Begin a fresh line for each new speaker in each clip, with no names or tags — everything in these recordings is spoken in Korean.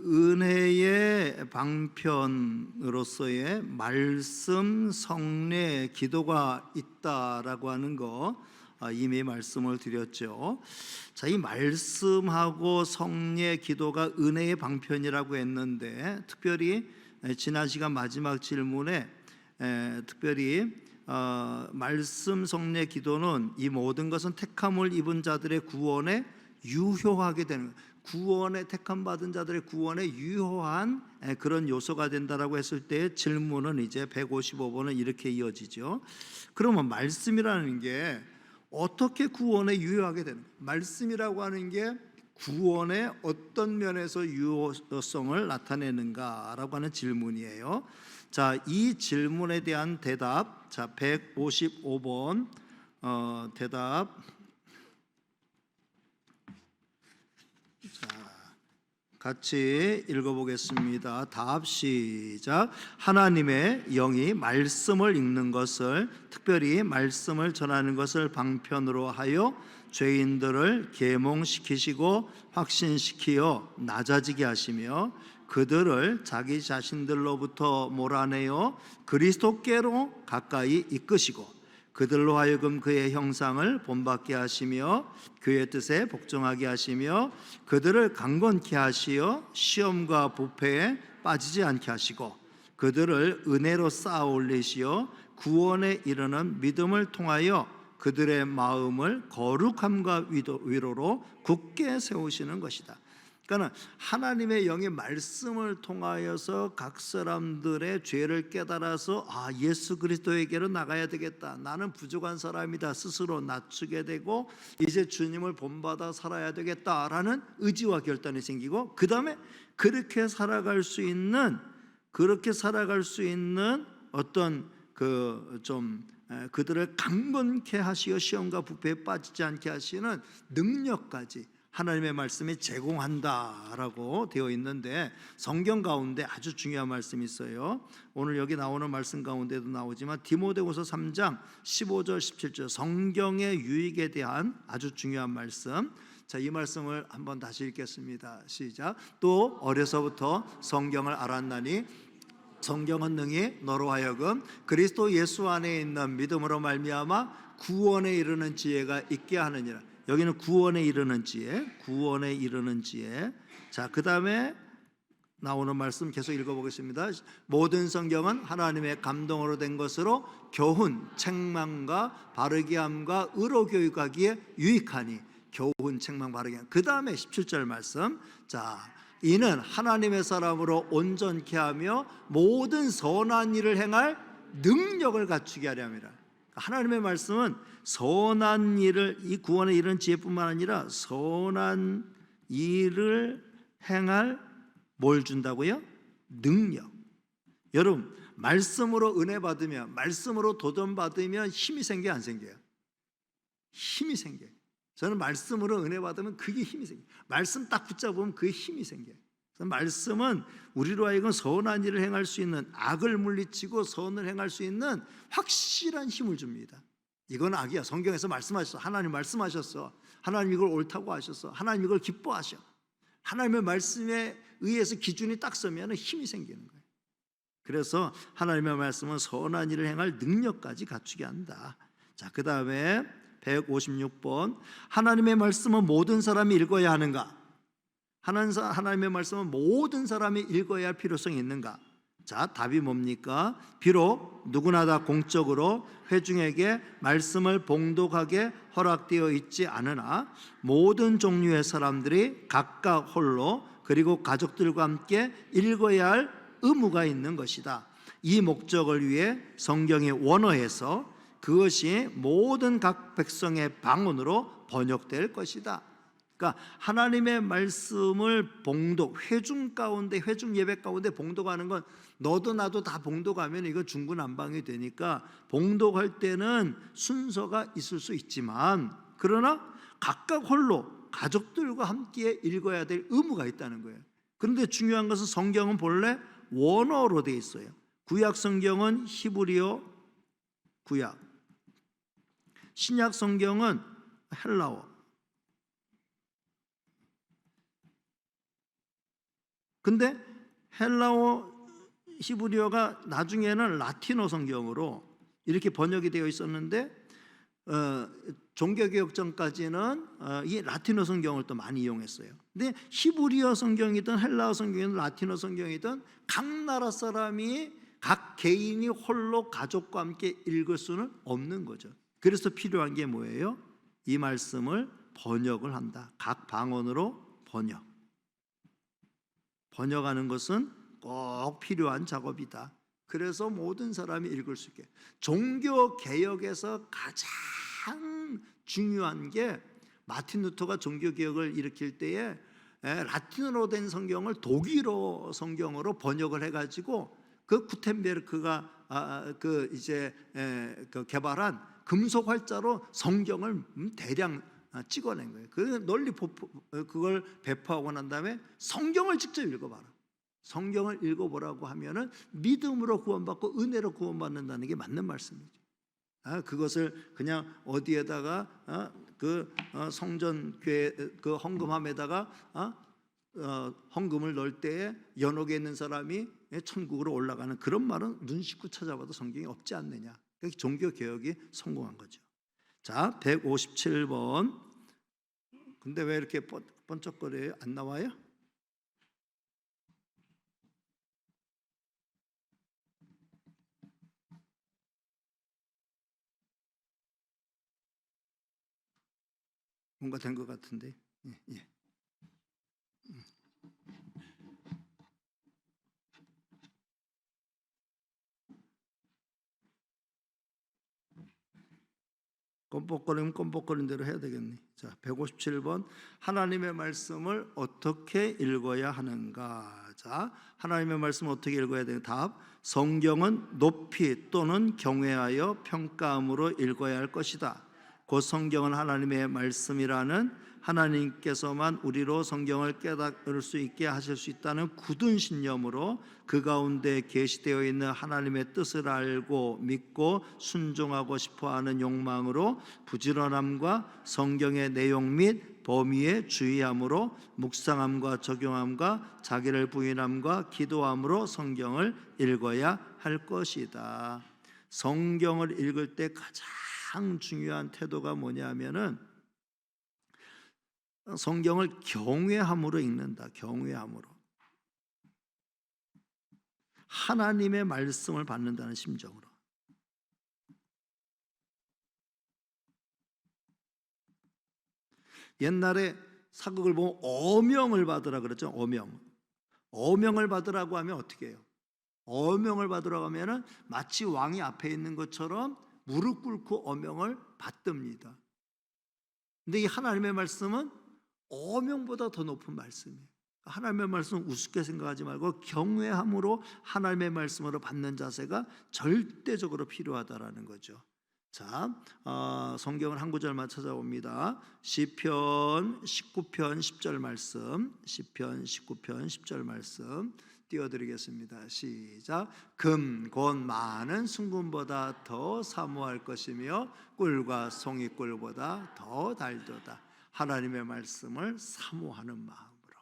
은혜의 방편으로서의 말씀, 성례, 기도가 있다라고 하는 거 이미 말씀을 드렸죠. 자, 이 말씀하고 성례, 기도가 은혜의 방편이라고 했는데, 특별히 지난 시간 마지막 질문에 특별히 말씀, 성례, 기도는 이 모든 것은 택함을 입은 자들의 구원에 유효하게 되는, 구원에 택함 받은 자들의 구원에 유효한 그런 요소가 된다라고 했을 때 질문은 이제 155번은 이렇게 이어지죠. 그러면 말씀이라는 게 어떻게 구원에 유효하게 되는, 말씀이라고 하는 게 구원의 어떤 면에서 유효성을 나타내는가라고 하는 질문이에요. 자, 이 질문에 대한 대답, 자 155번 대답. 자, 같이 읽어보겠습니다. 답 시작. 하나님의 영이 말씀을 읽는 것을, 특별히 말씀을 전하는 것을 방편으로 하여 죄인들을 계몽시키시고 확신시키어 낮아지게 하시며 그들을 자기 자신들로부터 몰아내어 그리스도께로 가까이 이끄시고 그들로 하여금 그의 형상을 본받게 하시며 그의 뜻에 복종하게 하시며 그들을 강건케 하시어 시험과 부패에 빠지지 않게 하시고 그들을 은혜로 쌓아 올리시어 구원에 이르는 믿음을 통하여 그들의 마음을 거룩함과 위로로 굳게 세우시는 것이다. 그러니까 하나님의 영의 말씀을 통하여서 각 사람들의 죄를 깨달아서 예수 그리스도에게로 나가야 되겠다, 나는 부족한 사람이다 스스로 낮추게 되고 이제 주님을 본받아 살아야 되겠다라는 의지와 결단이 생기고, 그 다음에 그렇게 살아갈 수 있는 어떤 그들을 강건케 하시어 시험과 부패에 빠지지 않게 하시는 능력까지 하나님의 말씀이 제공한다라고 되어 있는데, 성경 가운데 아주 중요한 말씀이 있어요. 오늘 여기 나오는 말씀 가운데도 나오지만 디모데후서 3장 15절 17절 성경의 유익에 대한 아주 중요한 말씀. 자, 이 말씀을 한번 다시 읽겠습니다. 시작. 또 어려서부터 성경을 알았나니 성경은 능히 너로 하여금 그리스도 예수 안에 있는 믿음으로 말미암아 구원에 이르는 지혜가 있게 하느니라. 여기는 구원에 이르는 지혜, 구원에 이르는 지혜. 자, 그 다음에 나오는 말씀 계속 읽어보겠습니다. 모든 성경은 하나님의 감동으로 된 것으로 교훈, 책망과 바르게 함과 의로 교육하기에 유익하니. 교훈, 책망, 바르게 함. 그 다음에 17절 말씀. 자, 이는 하나님의 사람으로 온전케 하며 모든 선한 일을 행할 능력을 갖추게 하려 함이라. 하나님의 말씀은 선한 일을, 이 구원에 이르는 지혜뿐만 아니라 선한 일을 행할 뭘 준다고요? 능력. 여러분, 말씀으로 은혜 받으면, 말씀으로 도전 받으면 힘이 생겨요, 안 생겨요? 힘이 생겨요. 저는 말씀으로 은혜 받으면 그게 힘이 생겨요. 말씀 딱 붙잡으면 그게 힘이 생겨요. 말씀은 우리로 하여금 선한 일을 행할 수 있는, 악을 물리치고 선을 행할 수 있는 확실한 힘을 줍니다. 이건 악이야. 성경에서 말씀하셨어. 하나님 말씀하셨어. 하나님 이걸 옳다고 하셨어. 하나님 이걸 기뻐하셔. 하나님의 말씀에 의해서 기준이 딱 서면 힘이 생기는 거예요. 그래서 하나님의 말씀은 선한 일을 행할 능력까지 갖추게 한다. 자, 그 다음에 156번. 하나님의 말씀은 모든 사람이 읽어야 하는가? 하나님의 말씀은 모든 사람이 읽어야 할 필요성이 있는가? 자, 답이 뭡니까? 비록 누구나 다 공적으로 회중에게 말씀을 봉독하게 허락되어 있지 않으나 모든 종류의 사람들이 각각 홀로 그리고 가족들과 함께 읽어야 할 의무가 있는 것이다. 이 목적을 위해 성경이 원어해서 그것이 모든 각 백성의 방언으로 번역될 것이다. 그러니까 하나님의 말씀을 봉독, 회중 가운데, 회중 예배 가운데 봉독하는 건 너도 나도 다 봉독하면 이거 중구난방이 되니까 봉독할 때는 순서가 있을 수 있지만, 그러나 각각 홀로 가족들과 함께 읽어야 될 의무가 있다는 거예요. 그런데 중요한 것은 성경은 본래 원어로 되어 있어요. 구약 성경은 히브리어 구약, 신약 성경은 헬라어. 근데 헬라어 히브리어가 나중에는 라틴어 성경으로 이렇게 번역이 되어 있었는데 종교개혁 전까지는 이 라틴어 성경을 또 많이 이용했어요. 근데 히브리어 성경이든 헬라어 성경이든 라틴어 성경이든 각 나라 사람이 각 개인이 홀로 가족과 함께 읽을 수는 없는 거죠. 그래서 필요한 게 뭐예요? 이 말씀을 번역을 한다. 각 방언으로 번역하는 것은 꼭 필요한 작업이다. 그래서 모든 사람이 읽을 수 있게. 종교 개혁에서 가장 중요한 게 마틴 루터가 종교 개혁을 일으킬 때에 라틴어로 된 성경을 독일어 성경으로 번역을 해가지고 그 구텐베르크가 그 개발한 금속 활자로 성경을 대량 찍어낸 거예요. 그 널리 그걸 배포하고 난 다음에 성경을 직접 읽어봐라. 성경을 읽어보라고 하면은 믿음으로 구원받고 은혜로 구원받는다는 게 맞는 말씀이죠. 그것을 그냥 어디에다가 성전 교회 그 헌금함에다가 헌금을 넣을 때에 연옥에 있는 사람이 천국으로 올라가는 그런 말은 눈 씻고 찾아봐도 성경에 없지 않느냐. 종교 개혁이 성공한 거죠. 자, 157번. 근데 왜 이렇게 번쩍거려요? 안 나와요? 뭔가 된 것 같은데. 예. 껌뻑거리면 껌뻑거린 대로 해야 되겠네. 자, 157번. 하나님의 말씀을 어떻게 읽어야 하는가? 자, 하나님의 말씀을 어떻게 읽어야 되는 답. 성경은 높이 또는 경외하여 평가함으로 읽어야 할 것이다. 곧 성경은 하나님의 말씀이라는 하나님께서만 우리로 성경을 깨달을 수 있게 하실 수 있다는 굳은 신념으로 그 가운데 계시되어 있는 하나님의 뜻을 알고 믿고 순종하고 싶어하는 욕망으로 부지런함과 성경의 내용 및 범위에 주의함으로 묵상함과 적용함과 자기를 부인함과 기도함으로 성경을 읽어야 할 것이다. 성경을 읽을 때 가장 중요한 태도가 뭐냐면은 성경을 경외함으로 읽는다. 경외함으로 하나님의 말씀을 받는다는 심정으로. 옛날에 사극을 보면 어명을 받으라 그랬죠. 어명을 받으라고 하면 어떻게 해요? 어명을 받으라고 하면은 마치 왕이 앞에 있는 것처럼 무릎 꿇고 어명을 받듭니다. 근데 이 하나님의 말씀은 어명보다 더 높은 말씀이에요. 하나님의 말씀은 우습게 생각하지 말고 경외함으로 하나님의 말씀으로 받는 자세가 절대적으로 필요하다라는 거죠. 자, 성경을 한 구절만 찾아봅니다. 시편 19편 10절 말씀, 시편 19편 10절 말씀 띄워드리겠습니다. 시작. 금 곧 많은 순금보다 더 사모할 것이며 꿀과 송이꿀보다 더 달도다. 하나님의 말씀을 사모하는 마음으로,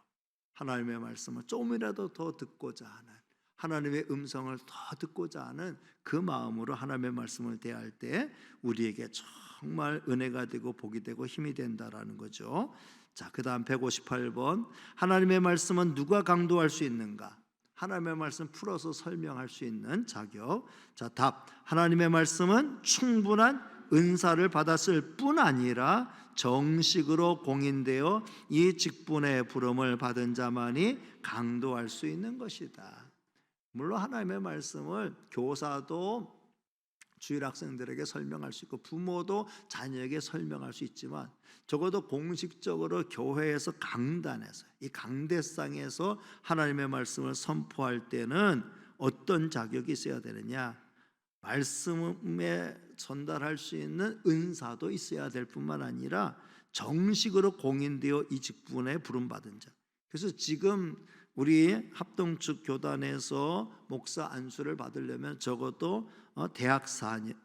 하나님의 말씀을 조금이라도 더 듣고자 하는, 하나님의 음성을 더 듣고자 하는 그 마음으로 하나님의 말씀을 대할 때 우리에게 정말 은혜가 되고 복이 되고 힘이 된다라는 거죠. 자, 그 다음 158번. 하나님의 말씀은 누가 강도할 수 있는가? 하나님의 말씀 풀어서 설명할 수 있는 자격. 자, 답. 하나님의 말씀은 충분한 은사를 받았을 뿐 아니라 정식으로 공인되어 이 직분의 부름을 받은 자만이 강도할 수 있는 것이다. 물론 하나님의 말씀을 교사도 주일 학생들에게 설명할 수 있고 부모도 자녀에게 설명할 수 있지만 적어도 공식적으로 교회에서 강단에서, 이 강대상에서 하나님의 말씀을 선포할 때는 어떤 자격이 있어야 되느냐? 말씀에 전달할 수 있는 은사도 있어야 될 뿐만 아니라 정식으로 공인되어 이 직분에 부름받은 자. 그래서 지금 우리 합동측 교단에서 목사 안수를 받으려면 적어도 대학 4년,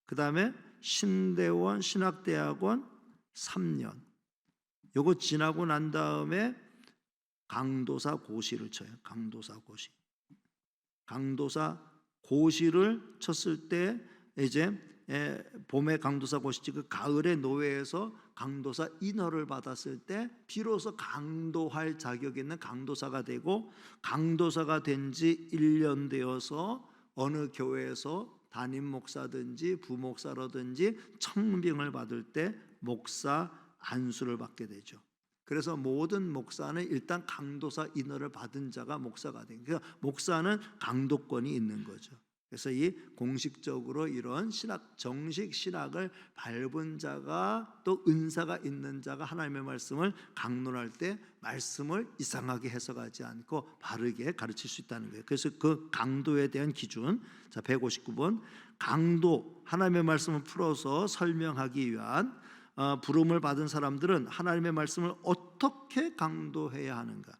그 다음에 신대원 신학대학원 3년, 요거 지나고 난 다음에 강도사 고시를 쳐요. 강도사 고시. 강도사 고시를 쳤을 때 이제 봄에 강도사 고시 치고 가을에 노회에서 강도사 인허를 받았을 때 비로소 강도할 자격 있는 강도사가 되고, 강도사가 된 지 1년 되어서 어느 교회에서 담임 목사든지 부목사라든지 청빙을 받을 때 목사 안수를 받게 되죠. 그래서 모든 목사는 일단 강도사 인허를 받은 자가 목사가 돼요. 그러니까 목사는 강도권이 있는 거죠. 그래서 이 공식적으로 이런 신학, 정식 신학을 밟은 자가, 또 은사가 있는 자가 하나님의 말씀을 강론할 때 말씀을 이상하게 해석하지 않고 바르게 가르칠 수 있다는 거예요. 그래서 그 강도에 대한 기준, 자 159번, 강도, 하나님의 말씀을 풀어서 설명하기 위한 부름을 받은 사람들은 하나님의 말씀을 어떻게 강도해야 하는가,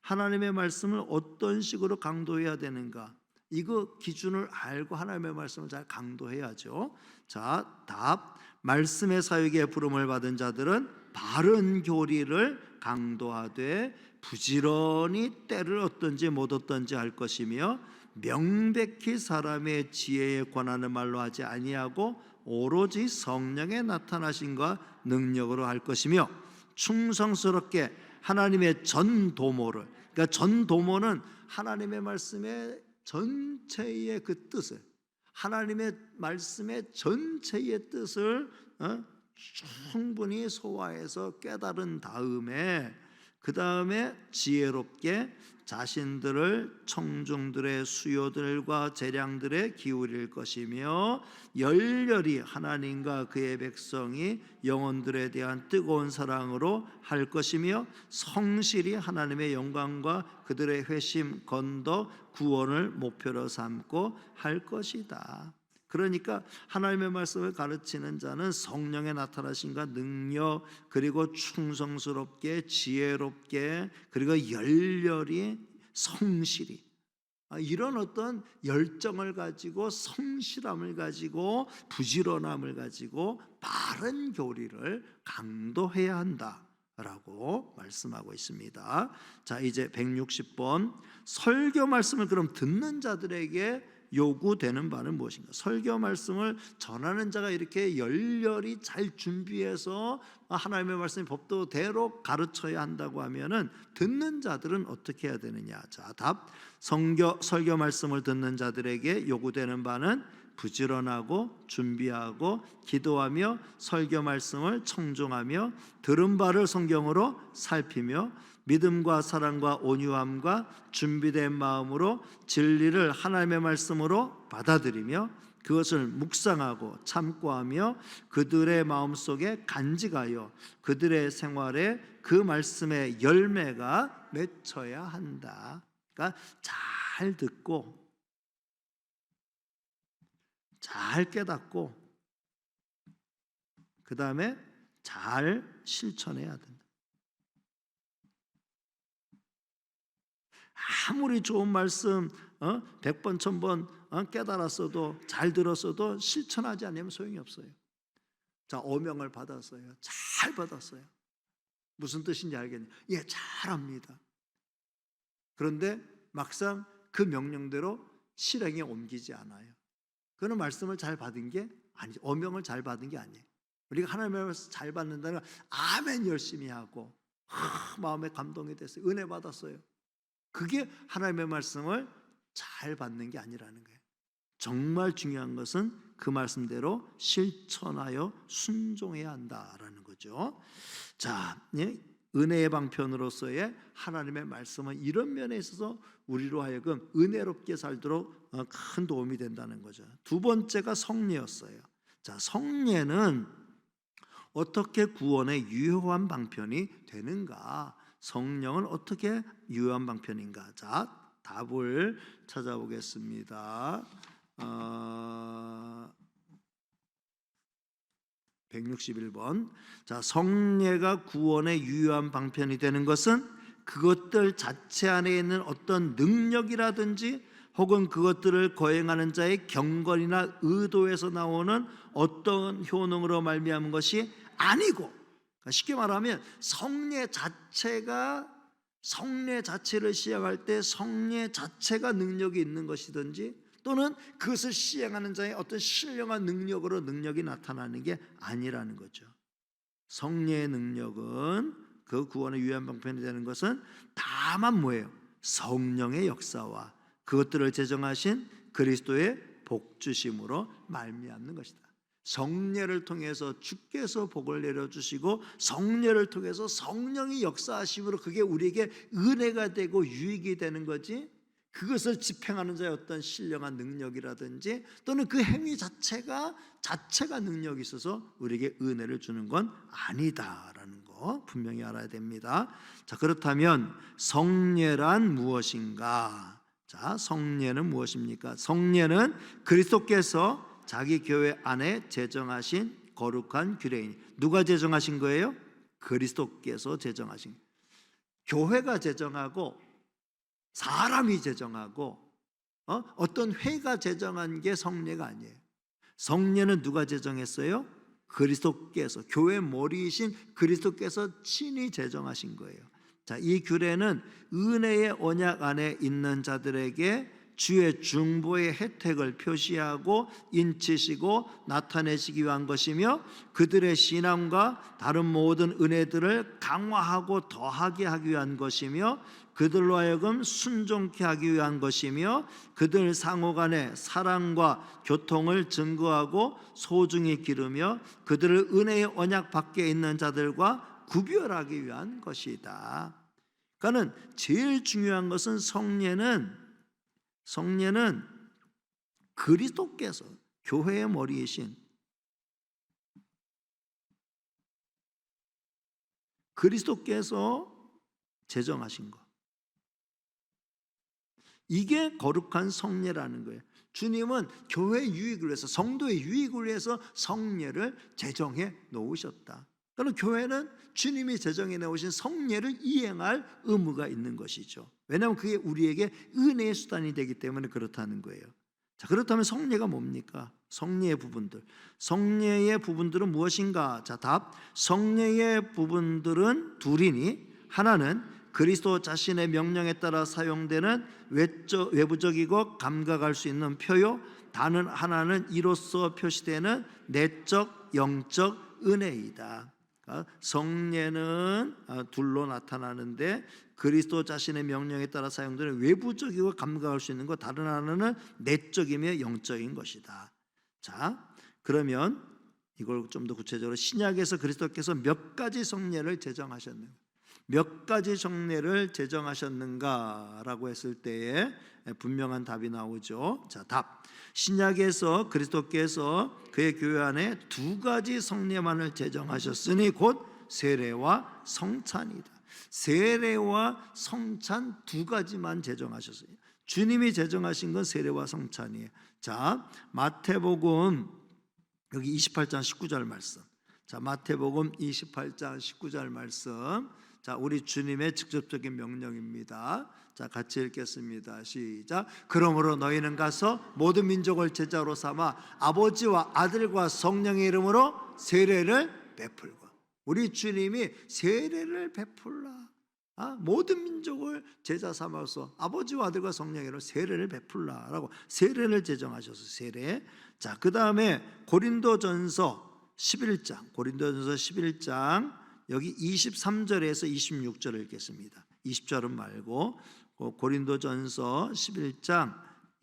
하나님의 말씀을 어떤 식으로 강도해야 되는가, 이거 기준을 알고 하나님의 말씀을 잘 강도해야죠. 자, 답. 말씀의 사역에 부름을 받은 자들은 바른 교리를 강도하되 부지런히 때를 얻든지 못 얻든지 할 것이며, 명백히 사람의 지혜에 관하는 말로 하지 아니하고 오로지 성령의 나타나심과 능력으로 할 것이며, 충성스럽게 하나님의 전도모를, 그러니까 전도모는 하나님의 말씀의 전체의 그 뜻을, 하나님의 말씀의 전체의 뜻을 충분히 소화해서 깨달은 다음에, 그 다음에 지혜롭게 자신들을 청중들의 수요들과 재량들에 기울일 것이며, 열렬히 하나님과 그의 백성이 영혼들에 대한 뜨거운 사랑으로 할 것이며, 성실히 하나님의 영광과 그들의 회심, 건더, 구원을 목표로 삼고 할 것이다. 그러니까 하나님의 말씀을 가르치는 자는 성령의 나타나심과 능력, 그리고 충성스럽게, 지혜롭게, 그리고 열렬히, 성실히, 이런 어떤 열정을 가지고, 성실함을 가지고, 부지런함을 가지고 바른 교리를 강도해야 한다라고 말씀하고 있습니다. 자, 이제 160번, 설교 말씀을 그럼 듣는 자들에게 요구되는 바는 무엇인가? 설교 말씀을 전하는 자가 이렇게 열렬히 잘 준비해서 하나님의 말씀의 법도대로 가르쳐야 한다고 하면은 듣는 자들은 어떻게 해야 되느냐? 자, 답. 설교 말씀을 듣는 자들에게 요구되는 바는 부지런하고 준비하고 기도하며 설교 말씀을 청종하며 들은 바를 성경으로 살피며 믿음과 사랑과 온유함과 준비된 마음으로 진리를 하나님의 말씀으로 받아들이며 그것을 묵상하고 참고하며 그들의 마음속에 간직하여 그들의 생활에 그 말씀의 열매가 맺혀야 한다. 그러니까 잘 듣고 잘 깨닫고 그 다음에 잘 실천해야 된다. 아무리 좋은 말씀 100번 1000번 깨달았어도, 잘 들었어도 실천하지 않으면 소용이 없어요. 자, 어명을 받았어요. 잘 받았어요. 무슨 뜻인지 알겠네요. 예, 잘합니다. 그런데 막상 그 명령대로 실행에 옮기지 않아요. 그는 말씀을 잘 받은 게 아니죠. 어명을 잘 받은 게 아니에요. 우리가 하나님의 말씀 잘 받는다는 건 아멘 열심히 하고 마음에 감동이 됐어요. 은혜 받았어요. 그게 하나님의 말씀을 잘 받는 게 아니라는 거예요. 정말 중요한 것은 그 말씀대로 실천하여 순종해야 한다라는 거죠. 자, 은혜의 방편으로서의 하나님의 말씀은 이런 면에 있어서 우리로 하여금 은혜롭게 살도록 큰 도움이 된다는 거죠. 두 번째가 성례였어요. 자, 성례는 어떻게 구원의 유효한 방편이 되는가? 성령은 어떻게 유효한 방편인가? 자, 답을 찾아보겠습니다. 161번. 자, 성례가 구원의 유효한 방편이 되는 것은 그것들 자체 안에 있는 어떤 능력이라든지 혹은 그것들을 거행하는 자의 경건이나 의도에서 나오는 어떤 효능으로 말미암은 것이 아니고, 쉽게 말하면 성례 자체를 시행할 때 성례 자체가 능력이 있는 것이든지 또는 그것을 시행하는 자의 어떤 신령한 능력으로 능력이 나타나는 게 아니라는 거죠. 성례의 능력은 그 구원의 유일한 방편이 되는 것은 다만 뭐예요? 성령의 역사와 그것들을 제정하신 그리스도의 복주심으로 말미암는 것이다. 성례를 통해서 주께서 복을 내려주시고 성례를 통해서 성령이 역사하심으로 그게 우리에게 은혜가 되고 유익이 되는 거지, 그것을 집행하는 자의 어떤 신령한 능력이라든지 또는 그 행위 자체가 능력이 있어서 우리에게 은혜를 주는 건 아니다라는 거 분명히 알아야 됩니다. 자, 그렇다면 성례란 무엇인가? 자, 성례는 무엇입니까? 성례는 그리스도께서 자기 교회 안에 제정하신 거룩한 규례이니. 누가 제정하신 거예요? 그리스도께서 제정하신. 교회가 제정하고 사람이 제정하고 어떤 회가 제정한 게 성례가 아니에요. 성례는 누가 제정했어요? 그리스도께서, 교회 머리이신 그리스도께서 친히 제정하신 거예요. 자, 이 규례는 은혜의 언약 안에 있는 자들에게 주의 중보의 혜택을 표시하고 인치시고 나타내시기 위한 것이며 그들의 신앙과 다른 모든 은혜들을 강화하고 더하게 하기 위한 것이며 그들로 하여금 순종케 하기 위한 것이며 그들 상호 간의 사랑과 교통을 증거하고 소중히 기르며 그들을 은혜의 언약 밖에 있는 자들과 구별하기 위한 것이다. 그러니까 제일 중요한 것은 성례는 그리스도께서 교회의 머리이신 그리스도께서 제정하신 것, 이게 거룩한 성례라는 거예요. 주님은 교회 유익을 위해서, 성도의 유익을 위해서 성례를 제정해 놓으셨다. 그러나 교회는 주님이 제정해 놓으신 성례를 이행할 의무가 있는 것이죠. 왜냐하면 그게 우리에게 은혜의 수단이 되기 때문에 그렇다는 거예요. 자, 그렇다면 성례가 뭡니까? 성례의 부분들은 무엇인가? 자, 답. 성례의 부분들은 둘이니, 하나는 그리스도 자신의 명령에 따라 사용되는 외부적이고 감각할 수 있는 표요, 다른 하나는 이로써 표시되는 내적 영적 은혜이다. 성례는 둘로 나타나는데 그리스도 자신의 명령에 따라 사용되는 외부적이고 감각할 수 있는 것, 다른 하나는 내적이며 영적인 것이다. 자, 그러면 이걸 좀 더 구체적으로 신약에서 그리스도께서 몇 가지 성례를 제정하셨는가? 몇 가지 성례를 제정하셨는가라고 했을 때에 분명한 답이 나오죠. 자, 답. 신약에서 그리스도께서 그의 교회 안에 두 가지 성례만을 제정하셨으니 곧 세례와 성찬이다. 세례와 성찬 두 가지만 제정하셨어요. 주님이 제정하신 건 세례와 성찬이에요. 자, 마태복음 여기 28장 19절 말씀. 자, 마태복음 28장 19절 말씀. 자, 우리 주님의 직접적인 명령입니다. 자, 같이 읽겠습니다. 시작. 그러므로 너희는 가서 모든 민족을 제자로 삼아 아버지와 아들과 성령의 이름으로 세례를 베풀고. 우리 주님이 세례를 베풀라. 모든 민족을 제자 삼아서 아버지와 아들과 성령의 이름으로 세례를 베풀라라고 세례를 제정하셔서 세례. 자, 그 다음에 고린도전서 11장 여기 23절에서 26절을 읽겠습니다. 20절은 말고 고린도전서 11장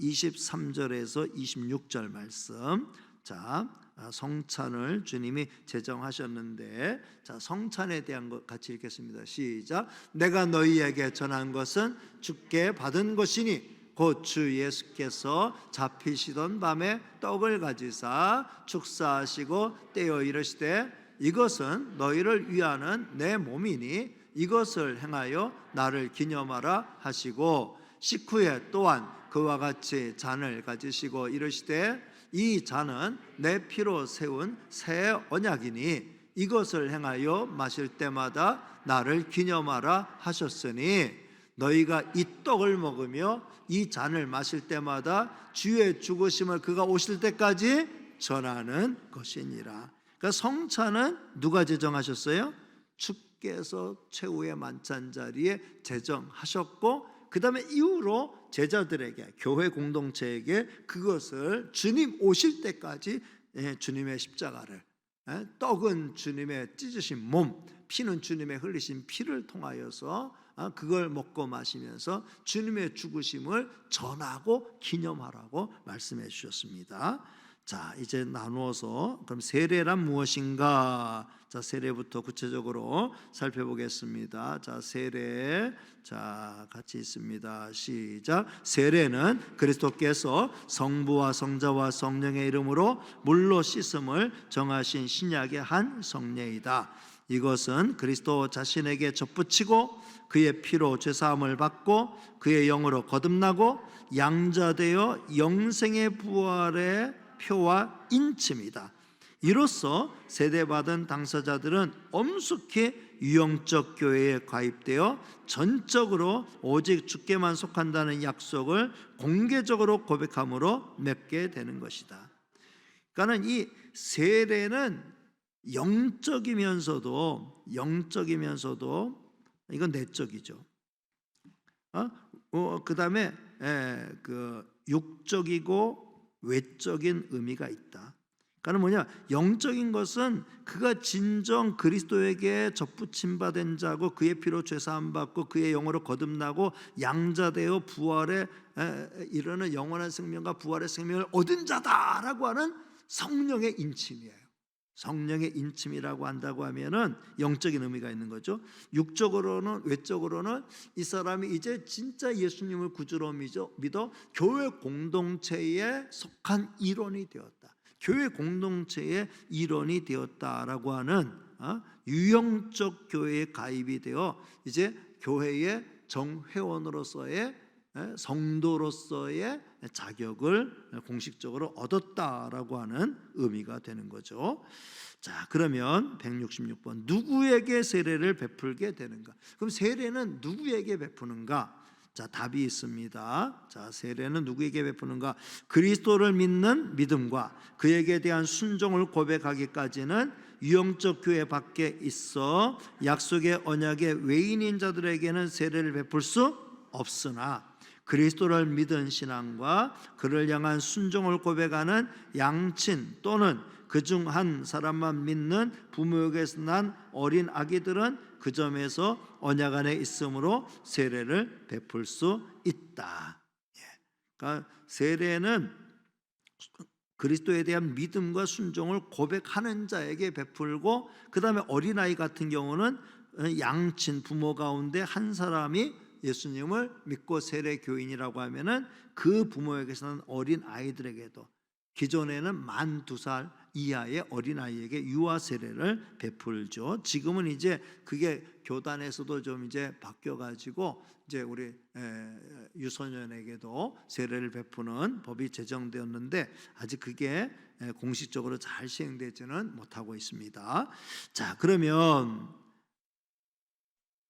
23절에서 26절 말씀. 자, 성찬을 주님이 제정하셨는데, 자, 성찬에 대한 것 같이 읽겠습니다. 시작. 내가 너희에게 전한 것은 주께 받은 것이니 곧 주 예수께서 잡히시던 밤에 떡을 가지사 축사하시고 떼어 이르시되 이것은 너희를 위하는 내 몸이니 이것을 행하여 나를 기념하라 하시고, 식후에 또한 그와 같이 잔을 가지시고 이르시되 이 잔은 내 피로 세운 새 언약이니 이것을 행하여 마실 때마다 나를 기념하라 하셨으니 너희가 이 떡을 먹으며 이 잔을 마실 때마다 주의 죽으심을 그가 오실 때까지 전하는 것이니라. 그러니까 성찬은 누가 제정하셨어요? 주께서 최후의 만찬 자리에 제정하셨고, 그 다음에 이후로 제자들에게, 교회 공동체에게 그것을 주님 오실 때까지 주님의 십자가를, 떡은 주님의 찢으신 몸, 피는 주님의 흘리신 피를 통하여서 그걸 먹고 마시면서 주님의 죽으심을 전하고 기념하라고 말씀해 주셨습니다. 자, 이제 나누어서 그럼 세례란 무엇인가? 자, 세례부터 구체적으로 살펴보겠습니다. 자, 세례. 자, 같이 있습니다. 시작. 세례는 그리스도께서 성부와 성자와 성령의 이름으로 물로 씻음을 정하신 신약의 한 성례이다. 이것은 그리스도 자신에게 접붙이고 그의 피로 죄사함을 받고 그의 영으로 거듭나고 양자되어 영생의 부활의 표와 인침이다. 이로써 세대받은 당사자들은 엄숙히 유형적 교회에 가입되어 전적으로 오직 주께만 속한다는 약속을 공개적으로 고백함으로 맺게 되는 것이다. 그러니까 이 세례는 영적이면서도 이건 내적이죠. 그 다음에 육적이고 외적인 의미가 있다. 그러니까 뭐냐? 영적인 것은 그가 진정 그리스도에게 접붙임 받은 자고 그의 피로 죄사함 받고 그의 영으로 거듭나고 양자되어 부활에 이르는 영원한 생명과 부활의 생명을 얻은 자다라고 하는 성령의 인침이에요. 성령의 인침이라고 한다고 하면은 영적인 의미가 있는 거죠. 육적으로는, 외적으로는 이 사람이 이제 진짜 예수님을 구주로 믿어 교회 공동체에 속한 일원이 되었다. 교회 공동체의 일원이 되었다라고 하는 유형적 교회에 가입이 되어 이제 교회의 정회원으로서의, 성도로서의 자격을 공식적으로 얻었다라고 하는 의미가 되는 거죠. 자, 그러면 166번, 누구에게 세례를 베풀게 되는가? 그럼 세례는 누구에게 베푸는가? 자, 답이 있습니다. 자, 세례는 누구에게 베푸는가? 그리스도를 믿는 믿음과 그에게 대한 순종을 고백하기까지는 유형적 교회 밖에 있어 약속의 언약의 외인인 자들에게는 세례를 베풀 수 없으나 그리스도를 믿은 신앙과 그를 향한 순종을 고백하는 양친 또는 그중 한 사람만 믿는 부모에게서 난 어린 아기들은 그 점에서 언약 안에 있으므로 세례를 베풀 수 있다. 그러니까 세례는 그리스도에 대한 믿음과 순종을 고백하는 자에게 베풀고, 그 다음에 어린아이 같은 경우는 양친 부모 가운데 한 사람이 예수님을 믿고 세례 교인이라고 하면은 그 부모에게서는 어린 아이들에게도, 기존에는 만 2살 이하의 어린 아이에게 유아 세례를 베풀죠. 지금은 이제 그게 교단에서도 좀 이제 바뀌어 가지고 이제 우리 유소년에게도 세례를 베푸는 법이 제정되었는데 아직 그게 공식적으로 잘 시행되지는 못하고 있습니다. 자, 그러면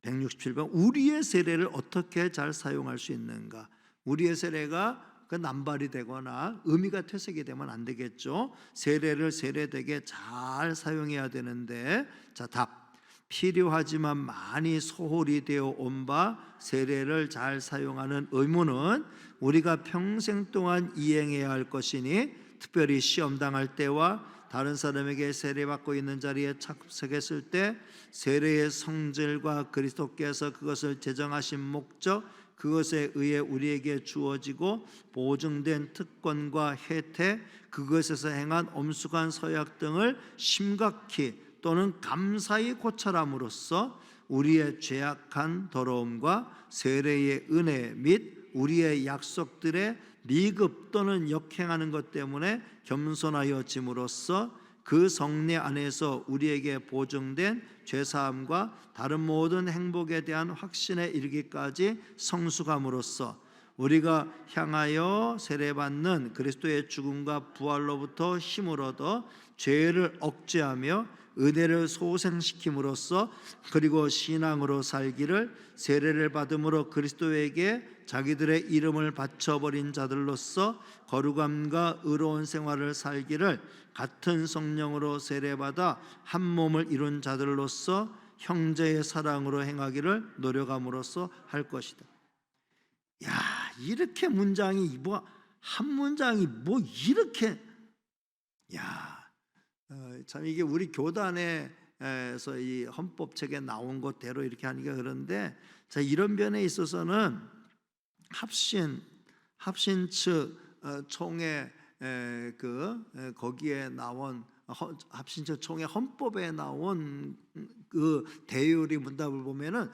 167번, 우리의 세례를 어떻게 잘 사용할 수 있는가? 우리의 세례가 남발이 되거나 의미가 퇴색이 되면 안 되겠죠. 세례를 세례되게 잘 사용해야 되는데, 자, 답. 필요하지만 많이 소홀히 되어 온 바 세례를 잘 사용하는 의무는 우리가 평생 동안 이행해야 할 것이니, 특별히 시험 당할 때와 다른 사람에게 세례받고 있는 자리에 참석했을 때 세례의 성질과 그리스도께서 그것을 제정하신 목적, 그것에 의해 우리에게 주어지고 보증된 특권과 혜택, 그것에서 행한 엄숙한 서약 등을 심각히 또는 감사히 고찰함으로써 우리의 죄악한 더러움과 세례의 은혜 및 우리의 약속들의 미급 또는 역행하는 것 때문에 겸손하여 짐으로써 그 성례 안에서 우리에게 보증된 죄사함과 다른 모든 행복에 대한 확신에 이르기까지 성숙함으로써 우리가 향하여 세례받는 그리스도의 죽음과 부활로부터 힘을 얻어 죄를 억제하며 은혜를 소생시킴으로써, 그리고 신앙으로 살기를, 세례를 받음으로 그리스도에게 자기들의 이름을 바쳐버린 자들로서 거룩함과 의로운 생활을 살기를, 같은 성령으로 세례받아 한 몸을 이룬 자들로서 형제의 사랑으로 행하기를 노력함으로써 할 것이다. 야, 이렇게 문장이 한 문장이 이렇게 참 이게 우리 교단에서 이 헌법책에 나온 것대로 이렇게 하니까 그런데, 자, 이런 면에 있어서는 합신 측 총회 거기에 나온 합신처 총회 헌법에 나온 그 대요리 문답을 보면은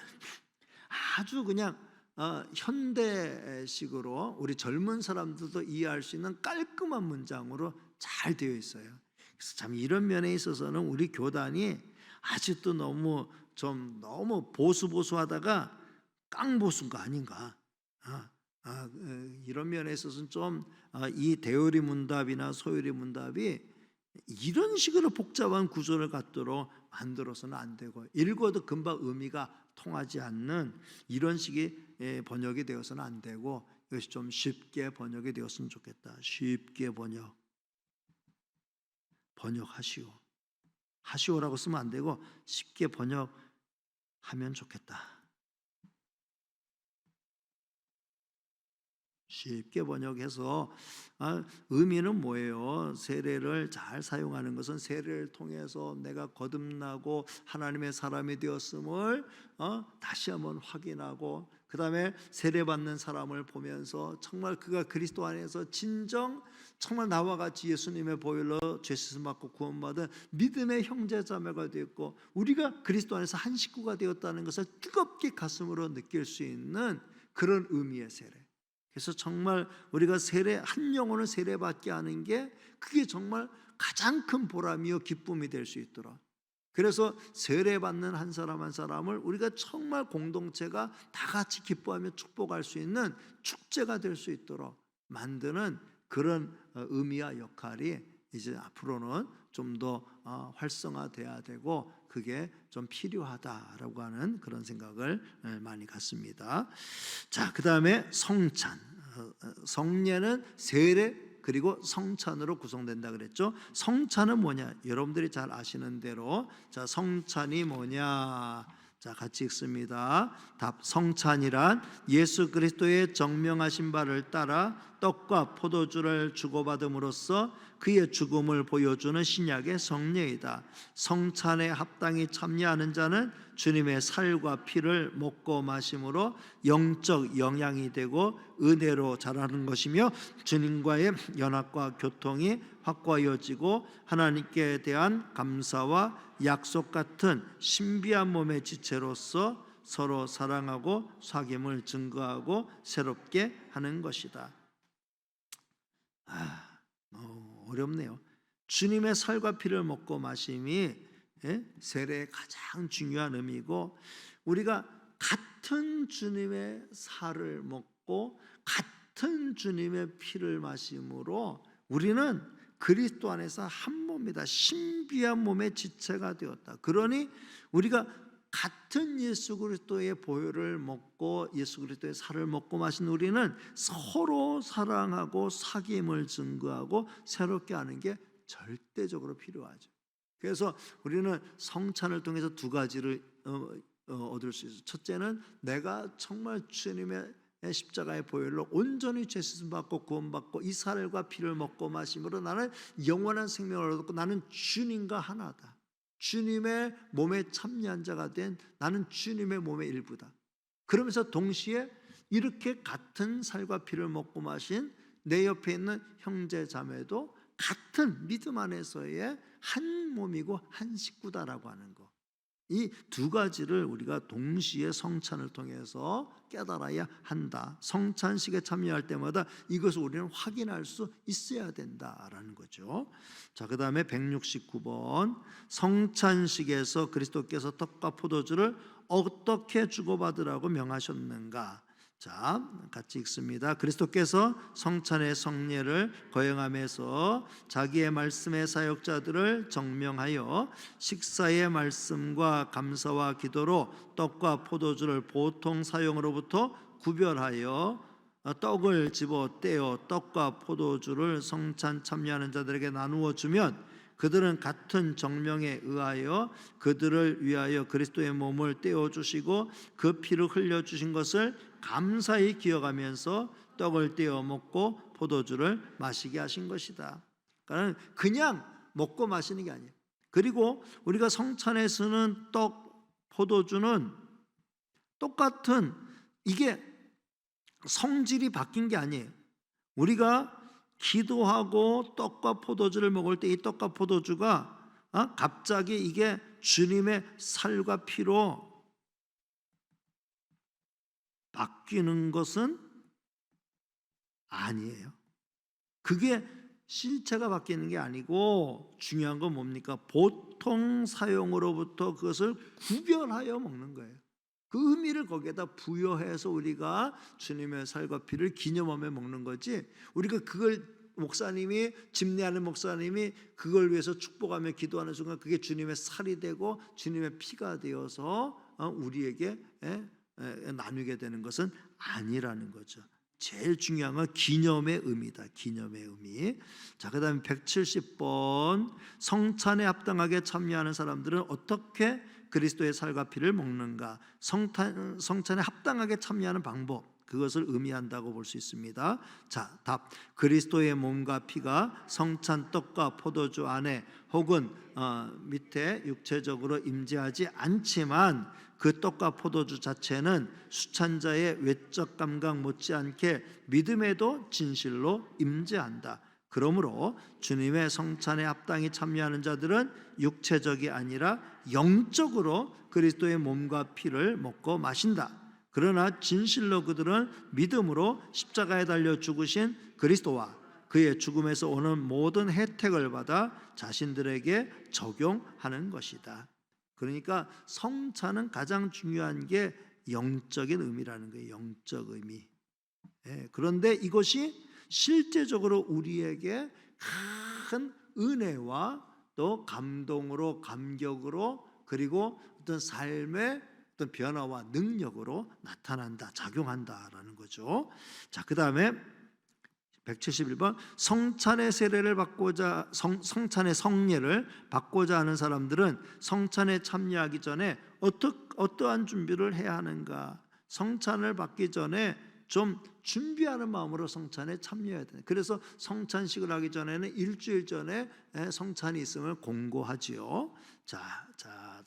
아주 그냥 현대식으로 우리 젊은 사람들도 이해할 수 있는 깔끔한 문장으로 잘 되어 있어요. 그래서 참 이런 면에 있어서는 우리 교단이 아직도 너무 보수하다가 깡보수인 거 아닌가. 이런 면에 있어서는 좀 이 대요리 문답이나 소요리 문답이 이런 식으로 복잡한 구조를 갖도록 만들어서는 안 되고, 읽어도 금방 의미가 통하지 않는 이런 식의 번역이 되어서는 안 되고, 이것이 좀 쉽게 번역이 되었으면 좋겠다. 쉽게 하시오라고 쓰면 안 되고 쉽게 번역하면 좋겠다. 쉽게 번역해서 의미는 뭐예요? 세례를 잘 사용하는 것은 세례를 통해서 내가 거듭나고 하나님의 사람이 되었음을 다시 한번 확인하고, 그 다음에 세례받는 사람을 보면서 정말 그가 그리스도 안에서 정말 나와 같이 예수님의 보혈로 죄 씻음 받고 구원받은 믿음의 형제자매가 되었고, 우리가 그리스도 안에서 한 식구가 되었다는 것을 뜨겁게 가슴으로 느낄 수 있는 그런 의미의 세례. 그래서 정말 우리가 한 영혼을 세례받게 하는 게 그게 정말 가장 큰 보람이요 기쁨이 될 수 있도록, 그래서 세례받는 한 사람 한 사람을 우리가 정말 공동체가 다 같이 기뻐하며 축복할 수 있는 축제가 될 수 있도록 만드는 그런 의미와 역할이 이제 앞으로는 좀 더 활성화돼야 되고, 그게 좀 필요하다라고 하는 그런 생각을 많이 갖습니다. 자, 그 다음에 성찬. 성례는 세례 그리고 성찬으로 구성된다 그랬죠. 성찬은 뭐냐? 여러분들이 잘 아시는 대로, 자, 성찬이 뭐냐? 자, 같이 읽습니다. 답. 성찬이란 예수 그리스도의 정명하신 바를 따라 떡과 포도주를 주고받음으로써 그의 죽음을 보여주는 신약의 성례이다. 성찬에 합당히 참여하는 자는 주님의 살과 피를 먹고 마심으로 영적 영양이 되고 은혜로 자라는 것이며, 주님과의 연합과 교통이 확고해지고 하나님께 대한 감사와 약속 같은 신비한 몸의 지체로서 서로 사랑하고 사귐을 증거하고 새롭게 하는 것이다. 어렵네요. 주님의 살과 피를 먹고 마심이 세례의 가장 중요한 의미고, 우리가 같은 주님의 살을 먹고 같은 주님의 피를 마심으로 우리는 그리스도 안에서 한 몸이다. 신비한 몸의 지체가 되었다. 그러니 우리가 같은 예수 그리스도의 보혈을 먹고 예수 그리스도의 살을 먹고 마신 우리는 서로 사랑하고 사귐을 증거하고 새롭게 하는 게 절대적으로 필요하죠. 그래서 우리는 성찬을 통해서 두 가지를 얻을 수 있어요. 첫째는 내가 정말 주님의 십자가의 보혈로 온전히 죄 씻음 받고 구원받고 이 살과 피를 먹고 마심으로 나는 영원한 생명을 얻고 나는 주님과 하나다. 주님의 몸에 참여한 자가 된 나는 주님의 몸의 일부다. 그러면서 동시에 이렇게 같은 살과 피를 먹고 마신 내 옆에 있는 형제 자매도 같은 믿음 안에서의 한 몸이고 한 식구다라고 하는 거. 이 두 가지를 우리가 동시에 성찬을 통해서 깨달아야 한다. 성찬식에 참여할 때마다 이것을 우리는 확인할 수 있어야 된다라는 거죠. 자, 그 다음에 169번. 성찬식에서 그리스도께서 떡과 포도주를 어떻게 주고받으라고 명하셨는가? 자, 같이 읽습니다. 그리스도께서 성찬의 성례를 거행하면서 자기의 말씀의 사역자들을 정명하여 식사의 말씀과 감사와 기도로 떡과 포도주를 보통 사용으로부터 구별하여 떡을 집어 떼어 떡과 포도주를 성찬 참여하는 자들에게 나누어 주면 그들은 같은 정령에 의하여 그들을 위하여 그리스도의 몸을 떼어 주시고 그 피를 흘려 주신 것을 감사히 기억하면서 떡을 떼어 먹고 포도주를 마시게 하신 것이다. 그러니까 그냥 먹고 마시는 게 아니에요. 그리고 우리가 성찬에 쓰는 떡, 포도주는 똑같은, 이게 성질이 바뀐 게 아니에요. 우리가 기도하고 떡과 포도주를 먹을 때 이 떡과 포도주가 갑자기 이게 주님의 살과 피로 바뀌는 것은 아니에요. 그게 실체가 바뀌는 게 아니고, 중요한 건 뭡니까? 보통 사용으로부터 그것을 구별하여 먹는 거예요. 그 의미를 거기에다 부여해서 우리가 주님의 살과 피를 기념하며 먹는 거지, 우리가 그걸 목사님이, 집례하는 목사님이 그걸 위해서 축복하며 기도하는 순간 그게 주님의 살이 되고 주님의 피가 되어서 우리에게 나누게 되는 것은 아니라는 거죠. 제일 중요한 건 기념의 의미다. 기념의 의미. 자, 그 다음에 170번, 성찬에 합당하게 참여하는 사람들은 어떻게 그리스도의 살과 피를 먹는가? 성찬에 합당하게 참여하는 방법, 그것을 의미한다고 볼 수 있습니다. 자, 답. 그리스도의 몸과 피가 성찬 떡과 포도주 안에 혹은 밑에 육체적으로 임재하지 않지만 그 떡과 포도주 자체는 수찬자의 외적 감각 못지않게 믿음에도 진실로 임재한다. 그러므로 주님의 성찬에 합당히 참여하는 자들은 육체적이 아니라 영적으로 그리스도의 몸과 피를 먹고 마신다. 그러나 진실로 그들은 믿음으로 십자가에 달려 죽으신 그리스도와 그의 죽음에서 오는 모든 혜택을 받아 자신들에게 적용하는 것이다. 그러니까 성찬은 가장 중요한 게 영적인 의미라는 거예요. 영적 의미. 그런데 이것이 실제적으로 우리에게 큰 은혜와 또 감동으로, 감격으로, 그리고 어떤 삶의 어떤 변화와 능력으로 나타난다, 작용한다라는 거죠. 자, 그 다음에 171번, 성찬의 세례를 받고자, 성찬의 성례를 받고자 하는 사람들은 성찬에 참여하기 전에 어떠한 준비를 해야 하는가? 성찬을 받기 전에 좀 준비하는 마음으로 성찬에 참여해야 돼요. 그래서 성찬식을 하기 전에는 일주일 전에 성찬이 있음을 공고하지요. 자,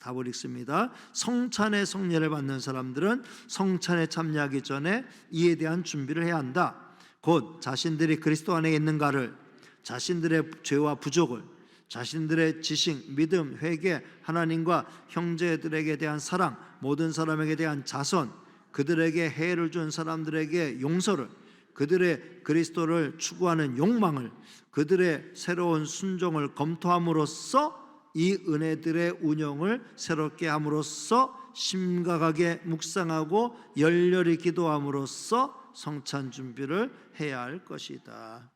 답을 읽습니다. 성찬의 성례를 받는 사람들은 성찬에 참여하기 전에 이에 대한 준비를 해야 한다. 곧 자신들이 그리스도 안에 있는가를, 자신들의 죄와 부족을, 자신들의 지식, 믿음, 회개, 하나님과 형제들에게 대한 사랑, 모든 사람에게 대한 자선, 그들에게 해를 준 사람들에게 용서를, 그들의 그리스도를 추구하는 욕망을, 그들의 새로운 순종을 검토함으로써 이 은혜들의 운영을 새롭게 함으로써 심각하게 묵상하고 열렬히 기도함으로써 성찬 준비를 해야 할 것이다.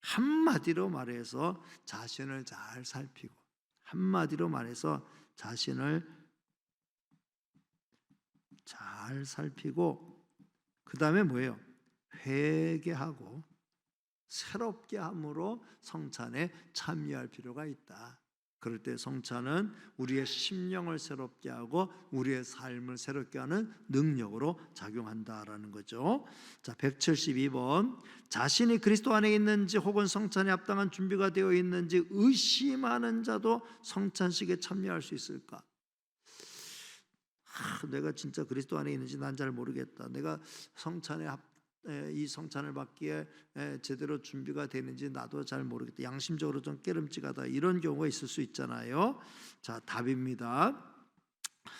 한마디로 말해서 자신을 잘 살피고, 한마디로 말해서 자신을 잘 살피고, 그 다음에 뭐예요? 회개하고 새롭게 함으로 성찬에 참여할 필요가 있다. 그럴 때 성찬은 우리의 심령을 새롭게 하고 우리의 삶을 새롭게 하는 능력으로 작용한다라는 거죠. 자, 172번, 자신이 그리스도 안에 있는지 혹은 성찬에 합당한 준비가 되어 있는지 의심하는 자도 성찬식에 참여할 수 있을까? 내가 진짜 그리스도 안에 있는지 난 잘 모르겠다. 내가 이 성찬을 받기에 제대로 준비가 되는지 나도 잘 모르겠다. 양심적으로 좀 깨름직하다. 이런 경우가 있을 수 있잖아요. 자, 답입니다.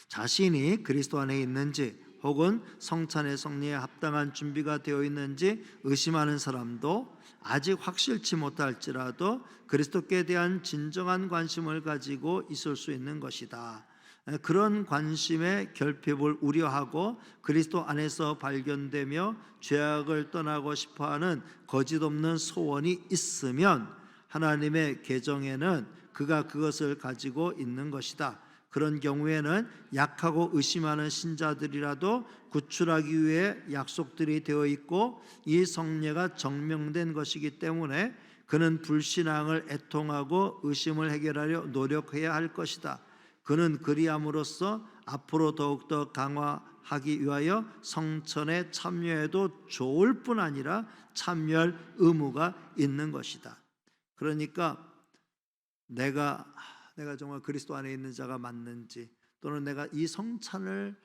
자신이 그리스도 안에 있는지 혹은 성찬의 성례에 합당한 준비가 되어 있는지 의심하는 사람도 아직 확실치 못할지라도 그리스도께 대한 진정한 관심을 가지고 있을 수 있는 것이다. 그런 관심의 결핍을 우려하고 그리스도 안에서 발견되며 죄악을 떠나고 싶어하는 거짓 없는 소원이 있으면 하나님의 계정에는 그가 그것을 가지고 있는 것이다. 그런 경우에는 약하고 의심하는 신자들이라도 구출하기 위해 약속들이 되어 있고 이 성례가 정명된 것이기 때문에 그는 불신앙을 애통하고 의심을 해결하려 노력해야 할 것이다. 그는 그리함으로써 앞으로 더욱더 강화하기 위하여 성천에 참여해도 좋을 뿐 아니라 참여할 의무가 있는 것이다. 그러니까 내가 정말 그리스도 안에 있는 자가 맞는지, 또는 내가 이 성찬을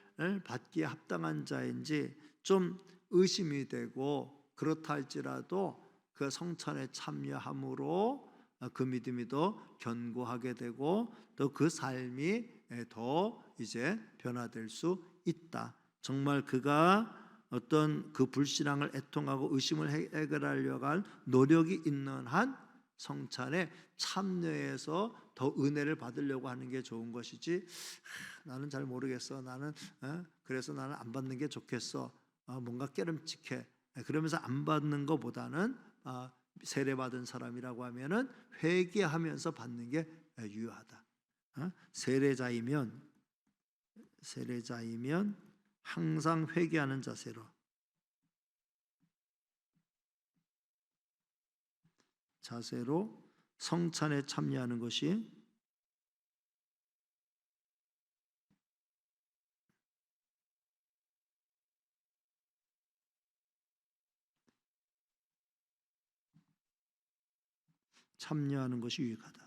받기에 합당한 자인지 좀 의심이 되고, 그렇다 할지라도 그 성찬에 참여함으로 그 믿음이 더 견고하게 되고 또 그 삶이 더 이제 변화될 수 있다. 정말 그가 어떤 그 불신앙을 애통하고 의심을 해결하려고 할 노력이 있는 한 성찬에 참여해서 더 은혜를 받으려고 하는 게 좋은 것이지, 나는 잘 모르겠어, 나는 그래서 나는 안 받는 게 좋겠어, 뭔가 깨름칙해, 그러면서 안 받는 것보다는 세례받은 사람이라고 하면은 회개하면서 받는 게 유효하다. 세례자이면 항상 회개하는 자세로 성찬에 참여하는 것이 유익하다.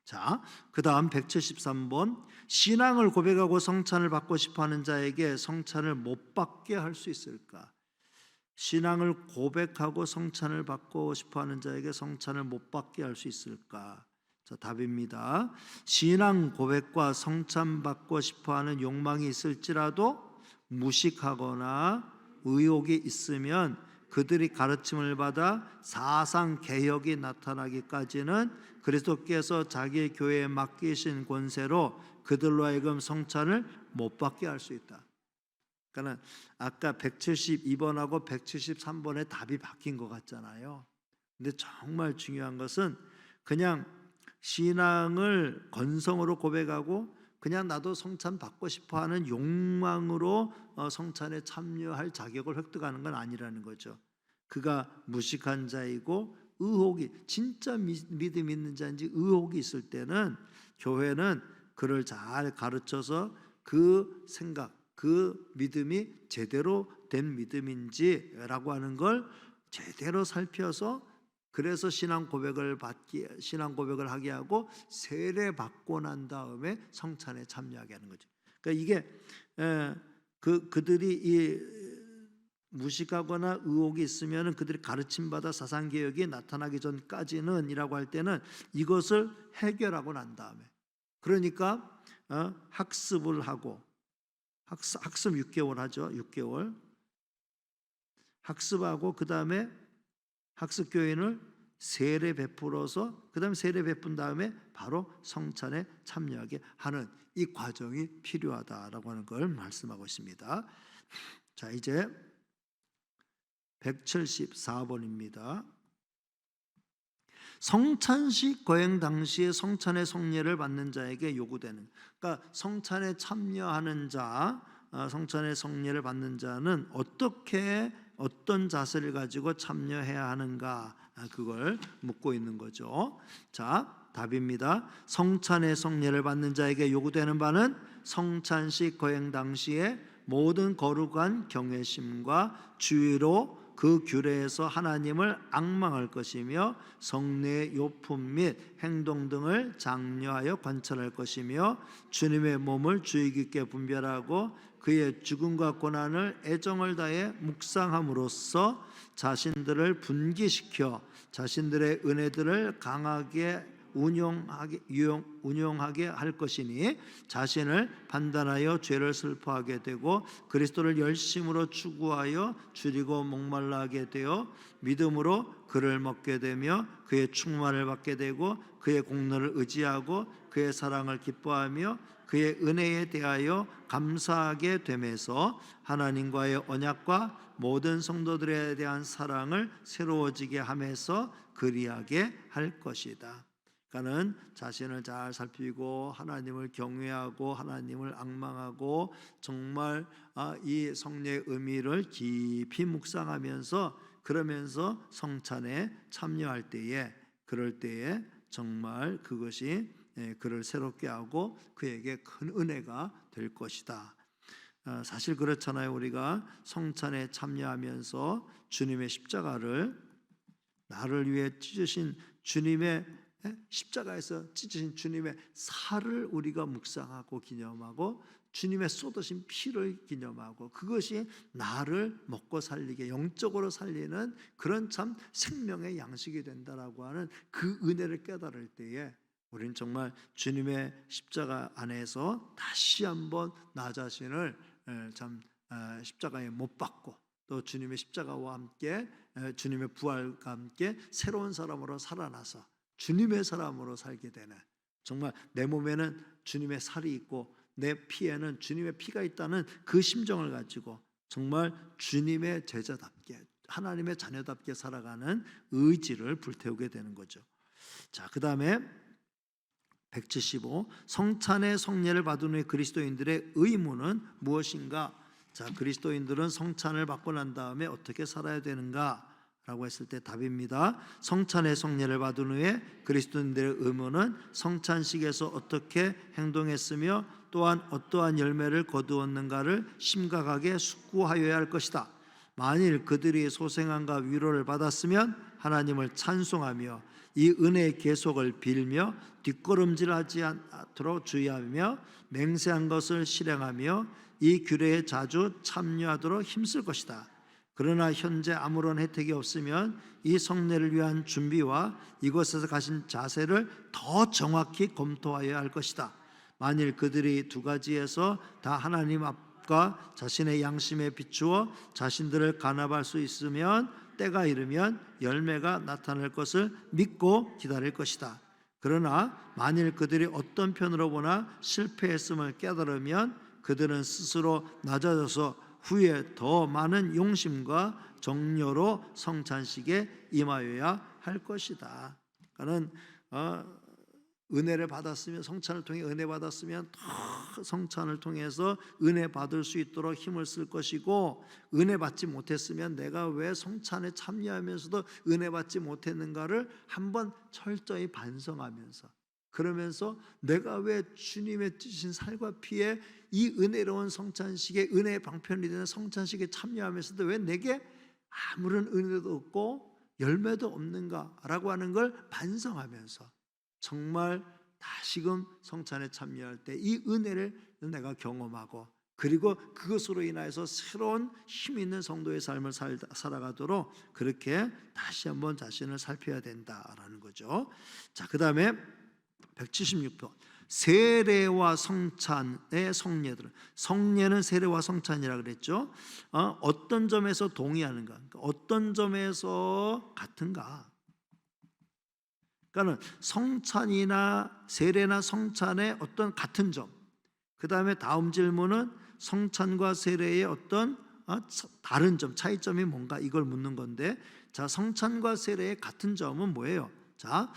자, 그 다음 173번. 신앙을 고백하고 성찬을 받고 싶어하는 자에게 성찬을 못 받게 할 수 있을까? 신앙을 고백하고 성찬을 받고 싶어하는 자에게 성찬을 못 받게 할 수 있을까? 자, 답입니다. 신앙 고백과 성찬 받고 싶어하는 욕망이 있을지라도 무식하거나 의욕이 있으면 그들이 가르침을 받아 사상 개혁이 나타나기까지는 그리스도께서 자기의 교회에 맡기신 권세로 그들로 하여금 성찬을 못 받게 할 수 있다. 그러니까 아까 172번하고 173번의 답이 바뀐 것 같잖아요. 근데 정말 중요한 것은 그냥 신앙을 건성으로 고백하고 그냥 나도 성찬 받고 싶어하는 욕망으로 성찬에 참여할 자격을 획득하는 건 아니라는 거죠. 그가 무식한 자이고 의혹이 진짜 믿음 있는 자인지 의혹이 있을 때는 교회는 그를 잘 가르쳐서 그 생각, 그 믿음이 제대로 된 믿음인지라고 하는 걸 제대로 살펴서, 그래서 신앙 고백을 하게 하고 세례 받고 난 다음에 성찬에 참여하게 하는 거죠. 그러니까 이게 그들이 이 무식하거나 의혹이 있으면 그들이 가르침 받아 사상 개혁이 나타나기 전까지는이라고 할 때는 이것을 해결하고 난 다음에, 그러니까 학습을 하고 학습 6개월 하죠. 6개월 학습하고 그 다음에 학습 교인을 세례 베풀어서 그 다음에 세례 베푼 다음에 바로 성찬에 참여하게 하는 이 과정이 필요하다라고 하는 걸 말씀하고 있습니다. 자, 이제 174번입니다. 성찬식 거행 당시에 성찬의 성례를 받는 자에게 요구되는, 그러니까 성찬에 참여하는 자, 성찬의 성례를 받는 자는 어떤 자세를 가지고 참여해야 하는가, 그걸 묻고 있는 거죠. 자, 답입니다. 성찬의 성례를 받는 자에게 요구되는 바는 성찬식 거행 당시에 모든 거룩한 경외심과 주의로 그 규례에서 하나님을 앙망할 것이며 성례의 요품 및 행동 등을 장려하여 관찰할 것이며 주님의 몸을 주의 깊게 분별하고 그의 죽음과 고난을 애정을 다해 묵상함으로써 자신들을 분기시켜 자신들의 은혜들을 강하게 운용하게 할 것이니 자신을 판단하여 죄를 슬퍼하게 되고 그리스도를 열심으로 추구하여 줄이고 목말라 하게 되어 믿음으로 그를 먹게 되며 그의 충만을 받게 되고 그의 공로를 의지하고 그의 사랑을 기뻐하며 그의 은혜에 대하여 감사하게 되면서 하나님과의 언약과 모든 성도들에 대한 사랑을 새로워지게 하면서 그리하게 할 것이다. 그러니까는 자신을 잘 살피고 하나님을 경외하고 하나님을 앙망하고 정말 이 성례의 의미를 깊이 묵상하면서 그러면서 성찬에 참여할 때에 그럴 때에 정말 그것이 그를 새롭게 하고 그에게 큰 은혜가 될 것이다. 사실 그렇잖아요. 우리가 성찬에 참여하면서 주님의 십자가를 나를 위해 찢으신 주님의 십자가에서 찢으신 주님의 살을 우리가 묵상하고 기념하고 주님의 쏟으신 피를 기념하고 그것이 나를 먹고 살리게 영적으로 살리는 그런 참 생명의 양식이 된다라고 하는 그 은혜를 깨달을 때에 우리는 정말 주님의 십자가 안에서 다시 한번 나 자신을 참 십자가에 못 박고 또 주님의 십자가와 함께 주님의 부활과 함께 새로운 사람으로 살아나서 주님의 사람으로 살게 되는 정말 내 몸에는 주님의 살이 있고 내 피에는 주님의 피가 있다는 그 심정을 가지고 정말 주님의 제자답게 하나님의 자녀답게 살아가는 의지를 불태우게 되는 거죠. 자, 그 다음에 175 성찬의 성례를 받은 후에 그리스도인들의 의무는 무엇인가? 자, 그리스도인들은 성찬을 받고 난 다음에 어떻게 살아야 되는가? 라고 했을 때 답입니다. 성찬의 성례를 받은 후에 그리스도인들의 의무는 성찬식에서 어떻게 행동했으며 또한 어떠한 열매를 거두었는가를 심각하게 숙고하여야 할 것이다. 만일 그들이 소생함과 위로를 받았으면 하나님을 찬송하며 이 은혜의 계속을 빌며 뒷걸음질하지 않도록 주의하며 맹세한 것을 실행하며 이 규례에 자주 참여하도록 힘쓸 것이다. 그러나 현재 아무런 혜택이 없으면 이 성례를 위한 준비와 이곳에서 가진 자세를 더 정확히 검토하여야 할 것이다. 만일 그들이 두 가지에서 다 하나님 앞과 자신의 양심에 비추어 자신들을 간합할 수 있으면 때가 이르면 열매가 나타날 것을 믿고 기다릴 것이다. 그러나 만일 그들이 어떤 편으로 보나 실패했음을 깨달으면 그들은 스스로 낮아져서 후에 더 많은 용심과 정료로 성찬식에 임하여야 할 것이다. 그러니까는 은혜를 받았으면 성찬을 통해 은혜 받았으면 더 성찬을 통해서 은혜 받을 수 있도록 힘을 쓸 것이고 은혜 받지 못했으면 내가 왜 성찬에 참여하면서도 은혜 받지 못했는가를 한번 철저히 반성하면서 그러면서 내가 왜 주님의 찢으신 살과 피에 이 은혜로운 성찬식에 은혜의 방편이 되는 성찬식에 참여하면서도 왜 내게 아무런 은혜도 없고 열매도 없는가라고 하는 걸 반성하면서 정말 다시금 성찬에 참여할 때 이 은혜를 내가 경험하고 그리고 그것으로 인하여서 새로운 힘 있는 성도의 삶을 살아가도록 그렇게 다시 한번 자신을 살펴야 된다라는 거죠. 자, 그 다음에 176번 세례와 성찬의 성례들은 성례는 세례와 성찬이라 그랬죠. 어떤 점에서 동의하는가? 그러니까 어떤 점에서 같은가? 그러니까 성찬이나 세례나 성찬의 어떤 같은 점. 그 다음에 다음 질문은 성찬과 세례의 어떤 다른 점, 차이점이 뭔가 이걸 묻는 건데, 자, 성찬과 세례의 같은 점은 뭐예요? 자,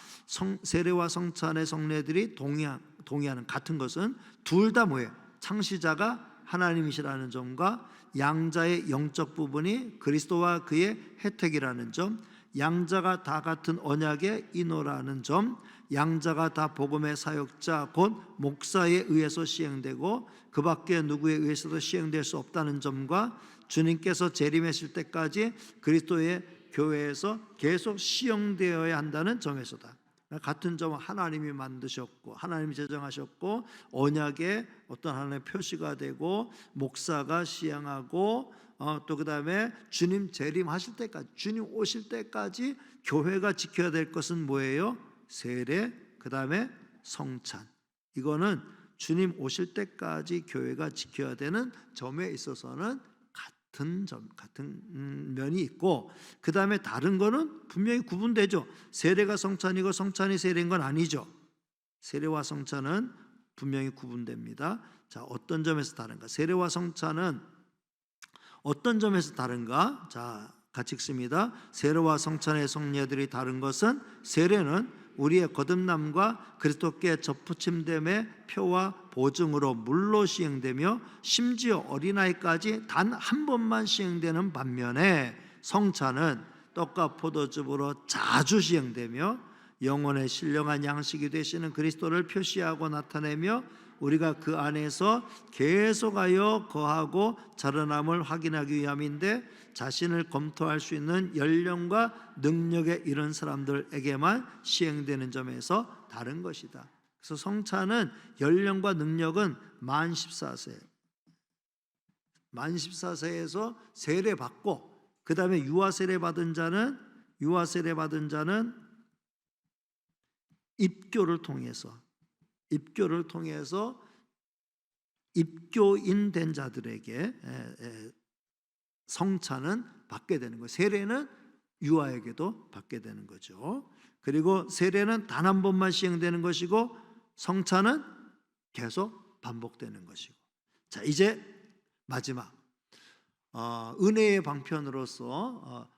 세례와 성찬의 성례들이 동의하는 같은 것은 둘 다 뭐예요? 창시자가 하나님이시라는 점과 양자의 영적 부분이 그리스도와 그의 혜택이라는 점, 양자가 다 같은 언약의 인호라는 점, 양자가 다 복음의 사역자 곧 목사에 의해서 시행되고 그 밖에 누구에 의해서도 시행될 수 없다는 점과 주님께서 재림하실 때까지 그리스도의 교회에서 계속 시행되어야 한다는 점에서다. 같은 점은 하나님이 만드셨고 하나님이 제정하셨고 언약의 어떤 하나님의 표시가 되고 목사가 시행하고 또 그 다음에 주님 재림하실 때까지 주님 오실 때까지 교회가 지켜야 될 것은 뭐예요? 세례, 그 다음에 성찬. 이거는 주님 오실 때까지 교회가 지켜야 되는 점에 있어서는 같은 면이 있고 그 다음에 다른 거는 분명히 구분되죠. 세례가 성찬이고 성찬이 세례인 건 아니죠. 세례와 성찬은 분명히 구분됩니다. 자, 어떤 점에서 다른가? 세례와 성찬은 어떤 점에서 다른가? 자, 같이 읽습니다. 세례와 성찬의 성례들이 다른 것은 세례는 우리의 거듭남과 그리스도께 접붙임됨의 표와 보증으로 물로 시행되며 심지어 어린아이까지 단 한 번만 시행되는 반면에 성찬은 떡과 포도즙으로 자주 시행되며 영혼의 신령한 양식이 되시는 그리스도를 표시하고 나타내며 우리가 그 안에서 계속하여 거하고 자라남을 확인하기 위함인데 자신을 검토할 수 있는 연령과 능력에 이른 사람들에게만 시행되는 점에서 다른 것이다. 그래서 성찬은 연령과 능력은 만 14세, 만 14세에서 세례 받고 그 다음에 유아 세례 받은 자는 입교를 통해서 입교인 된 자들에게 성찬은 받게 되는 거예요. 세례는 유아에게도 받게 되는 거죠. 그리고 세례는 단 한 번만 시행되는 것이고 성찬은 계속 반복되는 것이고. 자, 이제 마지막 은혜의 방편으로서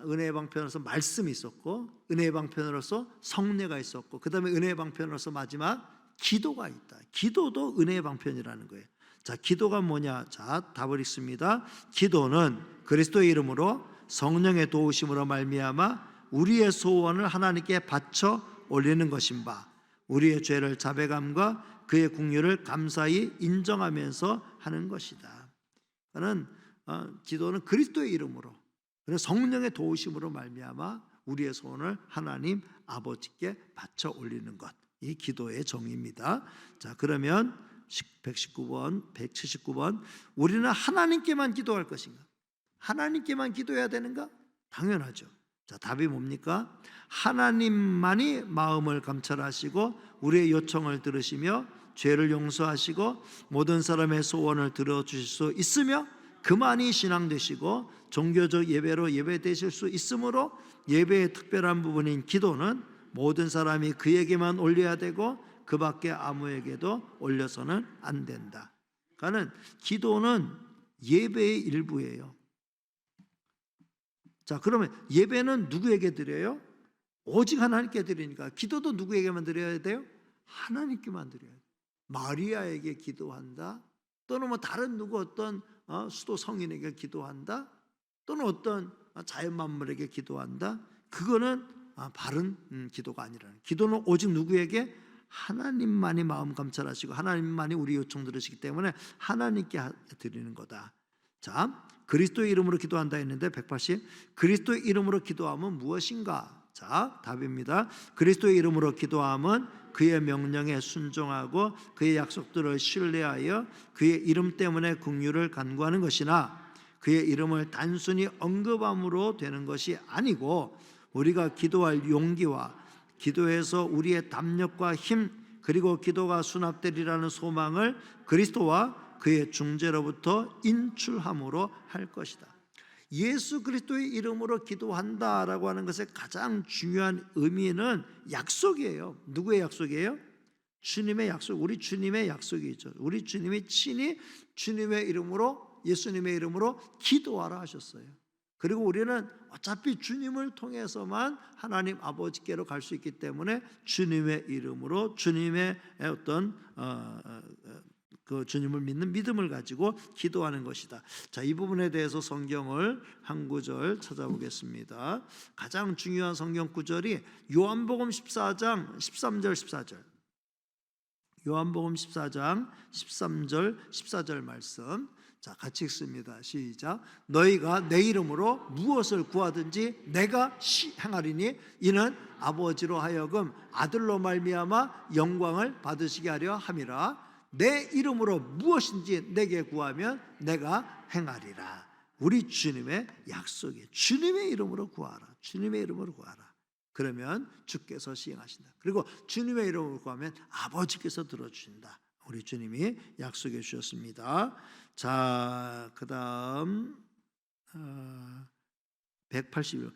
은혜의 방편으로서 말씀이 있었고 은혜의 방편으로서 성례가 있었고 그 다음에 은혜의 방편으로서 마지막 기도가 있다. 기도도 은혜의 방편이라는 거예요. 자, 기도가 뭐냐? 자, 답을 읽습니다. 기도는 그리스도의 이름으로 성령의 도우심으로 말미암아 우리의 소원을 하나님께 바쳐 올리는 것인 바 우리의 죄를 자백함과 그의 긍휼을 감사히 인정하면서 하는 것이다. 그는 기도는 그리스도의 이름으로 그래서 성령의 도우심으로 말미암아 우리의 소원을 하나님 아버지께 바쳐 올리는 것, 이 기도의 정의입니다. 자, 그러면 119번, 179번 우리는 하나님께만 기도할 것인가? 하나님께만 기도해야 되는가? 당연하죠. 자, 답이 뭡니까? 하나님만이 마음을 감찰하시고 우리의 요청을 들으시며 죄를 용서하시고 모든 사람의 소원을 들어주실 수 있으며 그만이 신앙 되시고 종교적 예배로 예배되실 수 있으므로 예배의 특별한 부분인 기도는 모든 사람이 그에게만 올려야 되고 그 밖에 아무에게도 올려서는 안 된다. 그러니까 기도는 예배의 일부예요. 자, 그러면 예배는 누구에게 드려요? 오직 하나님께 드리니까 기도도 누구에게만 드려야 돼요? 하나님께만 드려야 돼요. 마리아에게 기도한다, 또는 뭐 다른 누구 어떤 수도 성인에게 기도한다, 또는 어떤 자연 만물에게 기도한다, 그거는 바른 기도가 아니라는. 기도는 오직 누구에게? 하나님만이 마음 감찰하시고 하나님만이 우리 요청 들으시기 때문에 하나님께 드리는 거다. 자, 그리스도의 이름으로 기도한다 했는데 180 그리스도의 이름으로 기도하면 무엇인가? 자, 답입니다. 그리스도의 이름으로 기도함은 그의 명령에 순종하고 그의 약속들을 신뢰하여 그의 이름 때문에 긍휼을 간구하는 것이나 그의 이름을 단순히 언급함으로 되는 것이 아니고 우리가 기도할 용기와 기도에서 우리의 담력과 힘 그리고 기도가 수납되리라는 소망을 그리스도와 그의 중재로부터 인출함으로 할 것이다. 예수 그리스도의 이름으로 기도한다라고 하는 것의 가장 중요한 의미는 약속이에요. 누구의 약속이에요? 주님의 약속. 우리 주님의 약속이죠. 우리 주님이 친히 주님의 이름으로, 예수님의 이름으로 기도하라 하셨어요. 그리고 우리는 어차피 주님을 통해서만 하나님 아버지께로 갈 수 있기 때문에 주님의 이름으로 주님의 어떤 그 주님을 믿는 믿음을 가지고 기도하는 것이다. 자, 이 부분에 대해서 성경을 한 구절 찾아보겠습니다. 가장 중요한 성경 구절이 요한복음 14장 13절 14절. 요한복음 14장 13절 14절 말씀. 자, 같이 읽습니다. 시작. 너희가 내 이름으로 무엇을 구하든지 내가 행하리니 이는 아버지로 하여금 아들로 말미암아 영광을 받으시게 하려 함이라. 내 이름으로 무엇인지 내게 구하면 내가 행하리라. 우리 주님의 약속이에요. 주님의 이름으로 구하라. 주님의 이름으로 구하라. 그러면 주께서 시행하신다. 그리고 주님의 이름으로 구하면 아버지께서 들어주신다. 우리 주님이 약속해 주셨습니다. 자, 그 다음 181.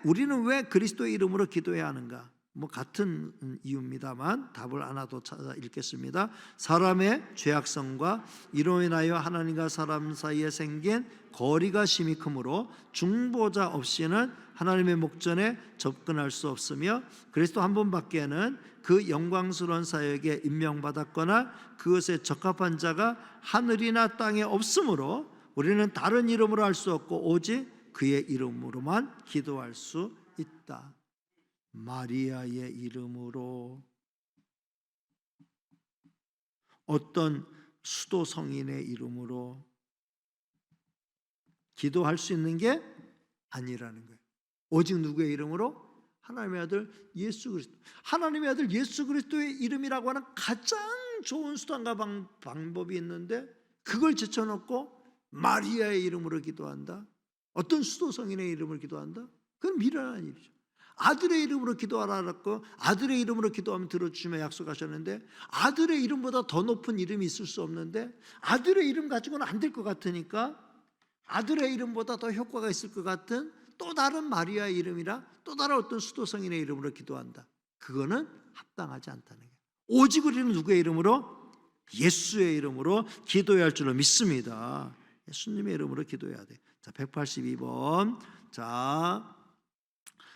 우리는 왜 그리스도의 이름으로 기도해야 하는가? 같은 이유입니다만 답을 하나 더 찾아 읽겠습니다. 사람의 죄악성과 이로 인하여 하나님과 사람 사이에 생긴 거리가 심히 크므로 중보자 없이는 하나님의 목전에 접근할 수 없으며 그리스도 한 분밖에는 그 영광스러운 사역에 임명받았거나 그것에 적합한 자가 하늘이나 땅에 없으므로 우리는 다른 이름으로 할 수 없고 오직 그의 이름으로만 기도할 수 있다. 마리아의 이름으로, 어떤 수도 성인의 이름으로 기도할 수 있는 게 아니라는 거예요. 오직 누구의 이름으로? 하나님의 아들 예수 그리스도. 하나님의 아들 예수 그리스도의 이름이라고 하는 가장 좋은 수단과 방법이 있는데 그걸 제쳐놓고 마리아의 이름으로 기도한다? 어떤 수도 성인의 이름을 기도한다? 그건 미련한 일이죠. 아들의 이름으로 기도하라고 아들의 이름으로 기도하면 들어주시며 약속하셨는데 아들의 이름보다 더 높은 이름이 있을 수 없는데 아들의 이름 가지고는 안 될 것 같으니까 아들의 이름보다 더 효과가 있을 것 같은 또 다른 마리아의 이름이라 또 다른 어떤 수도 성인의 이름으로 기도한다. 그거는 합당하지 않다는 거예요. 오직 우리는 누구의 이름으로? 예수의 이름으로 기도해야 할 줄로 믿습니다. 예수님의 이름으로 기도해야 돼. 자, 182번. 자,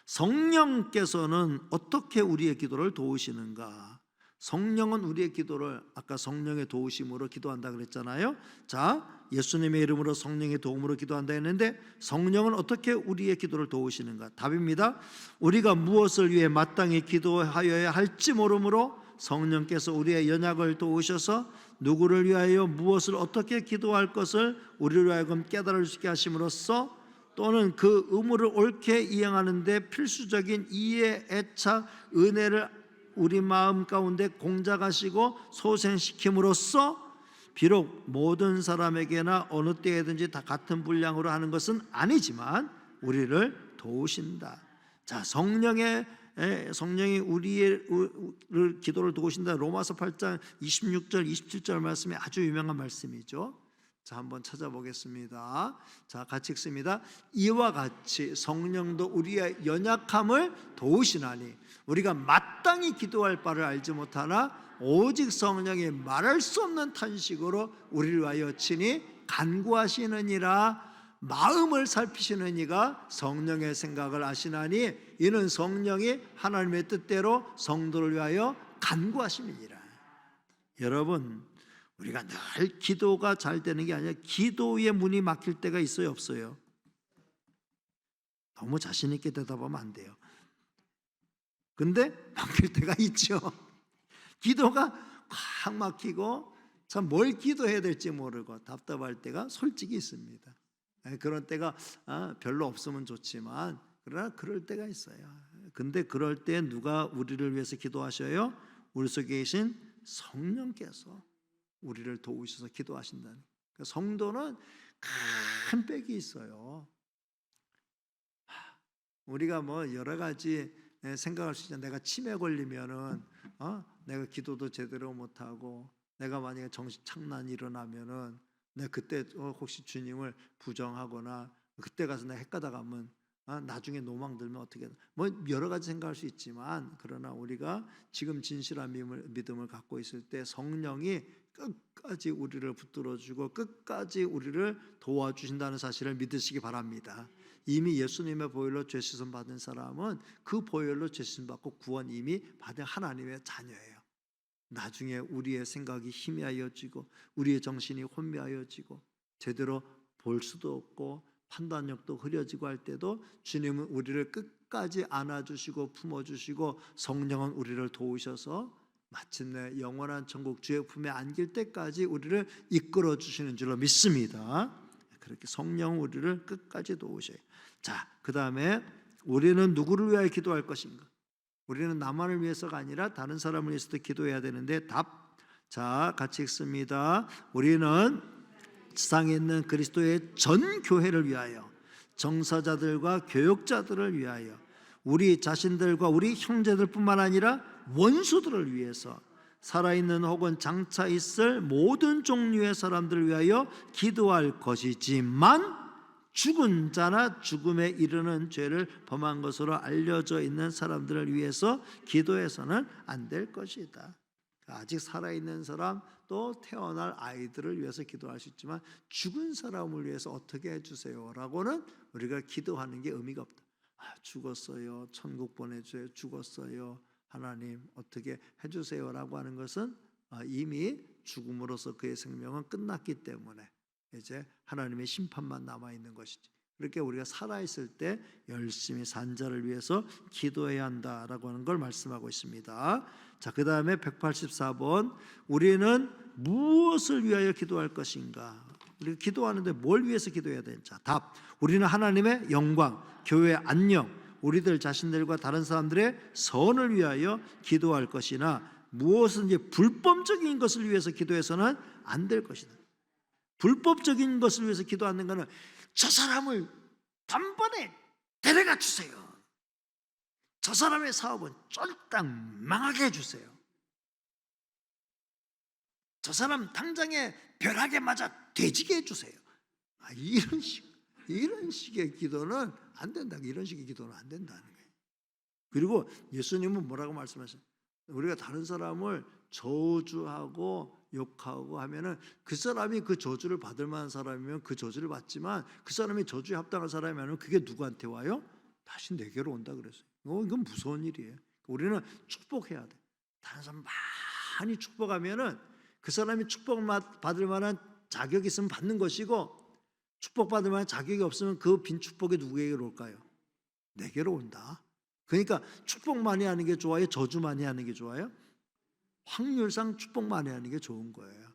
성령께서는 어떻게 우리의 기도를 도우시는가? 성령은 우리의 기도를 아까 성령의 도우심으로 기도한다 그랬잖아요. 자, 예수님의 이름으로 성령의 도움으로 기도한다 했는데 성령은 어떻게 우리의 기도를 도우시는가? 답입니다. 우리가 무엇을 위해 마땅히 기도하여야 할지 모르므로 성령께서 우리의 연약을 도우셔서 누구를 위하여 무엇을 어떻게 기도할 것을 우리로 하여금 깨달을 수 있게 하심으로써 또는 그 의무를 옳게 이행하는 데 필수적인 이해, 애착, 은혜를 우리 마음 가운데 공작하시고 소생시킴으로써 비록 모든 사람에게나 어느 때에든지 다 같은 분량으로 하는 것은 아니지만 우리를 도우신다. 자, 성령이 우리의 기도를 도우신다. 로마서 8장 26절 27절 말씀이 아주 유명한 말씀이죠. 자, 한번 찾아보겠습니다. 자, 같이 읽습니다. 이와 같이 성령도 우리의 연약함을 도우시나니 우리가 마땅히 기도할 바를 알지 못하나 오직 성령이 말할 수 없는 탄식으로 우리를 위하여 친히 간구하시느니라. 마음을 살피시는 이가 성령의 생각을 아시나니 이는 성령이 하나님의 뜻대로 성도를 위하여 간구하심이니라. 여러분, 우리가 늘 기도가 잘 되는 게 아니라 기도의 문이 막힐 때가 있어요, 없어요? 너무 자신 있게 대답하면 안 돼요. 근데 막힐 때가 있죠. 기도가 확 막히고 참 뭘 기도해야 될지 모르고 답답할 때가 솔직히 있습니다. 그런 때가 별로 없으면 좋지만 그러나 그럴 때가 있어요. 근데 그럴 때 누가 우리를 위해서 기도하셔요? 우리 속에 계신 성령께서 우리를 도우셔서 기도하신다는. 그러니까 성도는 큰 빽이 있어요. 우리가 여러 가지 생각할 수 있잖아요. 내가 치매 걸리면은 내가 기도도 제대로 못하고 내가 만약에 정신 착란이 일어나면은 내가 그때 혹시 주님을 부정하거나 그때 가서 내가 헷가다 가면 나중에 노망 들면 어떻게 여러 가지 생각할 수 있지만 그러나 우리가 지금 진실한 믿음을 갖고 있을 때 성령이 끝까지 우리를 붙들어주고 끝까지 우리를 도와주신다는 사실을 믿으시기 바랍니다. 이미 예수님의 보혈로 죄 씻음 받은 사람은 그 보혈로 죄 씻음 받고 구원 이미 받은 하나님의 자녀예요. 나중에 우리의 생각이 희미하여지고 우리의 정신이 혼미하여지고 제대로 볼 수도 없고 판단력도 흐려지고 할 때도 주님은 우리를 끝까지 안아주시고 품어주시고 성령은 우리를 도우셔서 마침내 영원한 천국 주의 품에 안길 때까지 우리를 이끌어 주시는 줄로 믿습니다. 그렇게 성령은 우리를 끝까지 도우셔요. 자, 그 다음에 우리는 누구를 위하여 기도할 것인가? 우리는 나만을 위해서가 아니라 다른 사람을 위해서도 기도해야 되는데 답. 자, 같이 읽습니다. 우리는 세상에 있는 그리스도의 전 교회를 위하여, 정사자들과 교역자들을 위하여, 우리 자신들과 우리 형제들뿐만 아니라 원수들을 위해서, 살아있는 혹은 장차 있을 모든 종류의 사람들을 위하여 기도할 것이지만 죽은 자나 죽음에 이르는 죄를 범한 것으로 알려져 있는 사람들을 위해서 기도해서는 안 될 것이다. 아직 살아있는 사람 또 태어날 아이들을 위해서 기도할 수 있지만 죽은 사람을 위해서 어떻게 해주세요 라고는 우리가 기도하는 게 의미가 없다. 죽었어요, 천국 보내줘요, 죽었어요, 하나님 어떻게 해주세요 라고 하는 것은 이미 죽음으로써 그의 생명은 끝났기 때문에 이제 하나님의 심판만 남아있는 것이지. 그렇게 우리가 살아있을 때 열심히 산 자를 위해서 기도해야 한다라고 하는 걸 말씀하고 있습니다. 자, 그 다음에 184번, 우리는 무엇을 위하여 기도할 것인가? 우리가 기도하는데 뭘 위해서 기도해야 되는지. 답, 우리는 하나님의 영광, 교회의 안녕, 우리들 자신들과 다른 사람들의 선을 위하여 기도할 것이나 무엇인지 불법적인 것을 위해서 기도해서는 안 될 것이다. 불법적인 것을 위해서 기도하는 것은 저 사람을 단번에 데려가 주세요, 저 사람의 사업은 쫄딱 망하게 해주세요, 저 사람 당장에 벼락에 맞아 돼지게 해주세요. 이런 식의 기도는 안 된다. 이런 식의 기도는 안 된다는 거예요. 그리고 예수님은 뭐라고 말씀하셨어요? 우리가 다른 사람을 저주하고 욕하고 하면은 그 사람이 그 저주를 받을 만한 사람이면 그 저주를 받지만 그 사람이 저주에 합당한 사람이 아니면 그게 누구한테 와요? 다시 내게로 온다 그랬어요. 이건 무서운 일이에요. 우리는 축복해야 돼. 다른 사람 많이 축복하면은 그 사람이 축복받을 만한 자격이 있으면 받는 것이고, 축복받을 만한 자격이 없으면 그 빈 축복이 누구에게로 올까요? 내게로 온다. 그러니까 축복 많이 하는 게 좋아요? 저주 많이 하는 게 좋아요? 확률상 축복 많이 하는 게 좋은 거예요.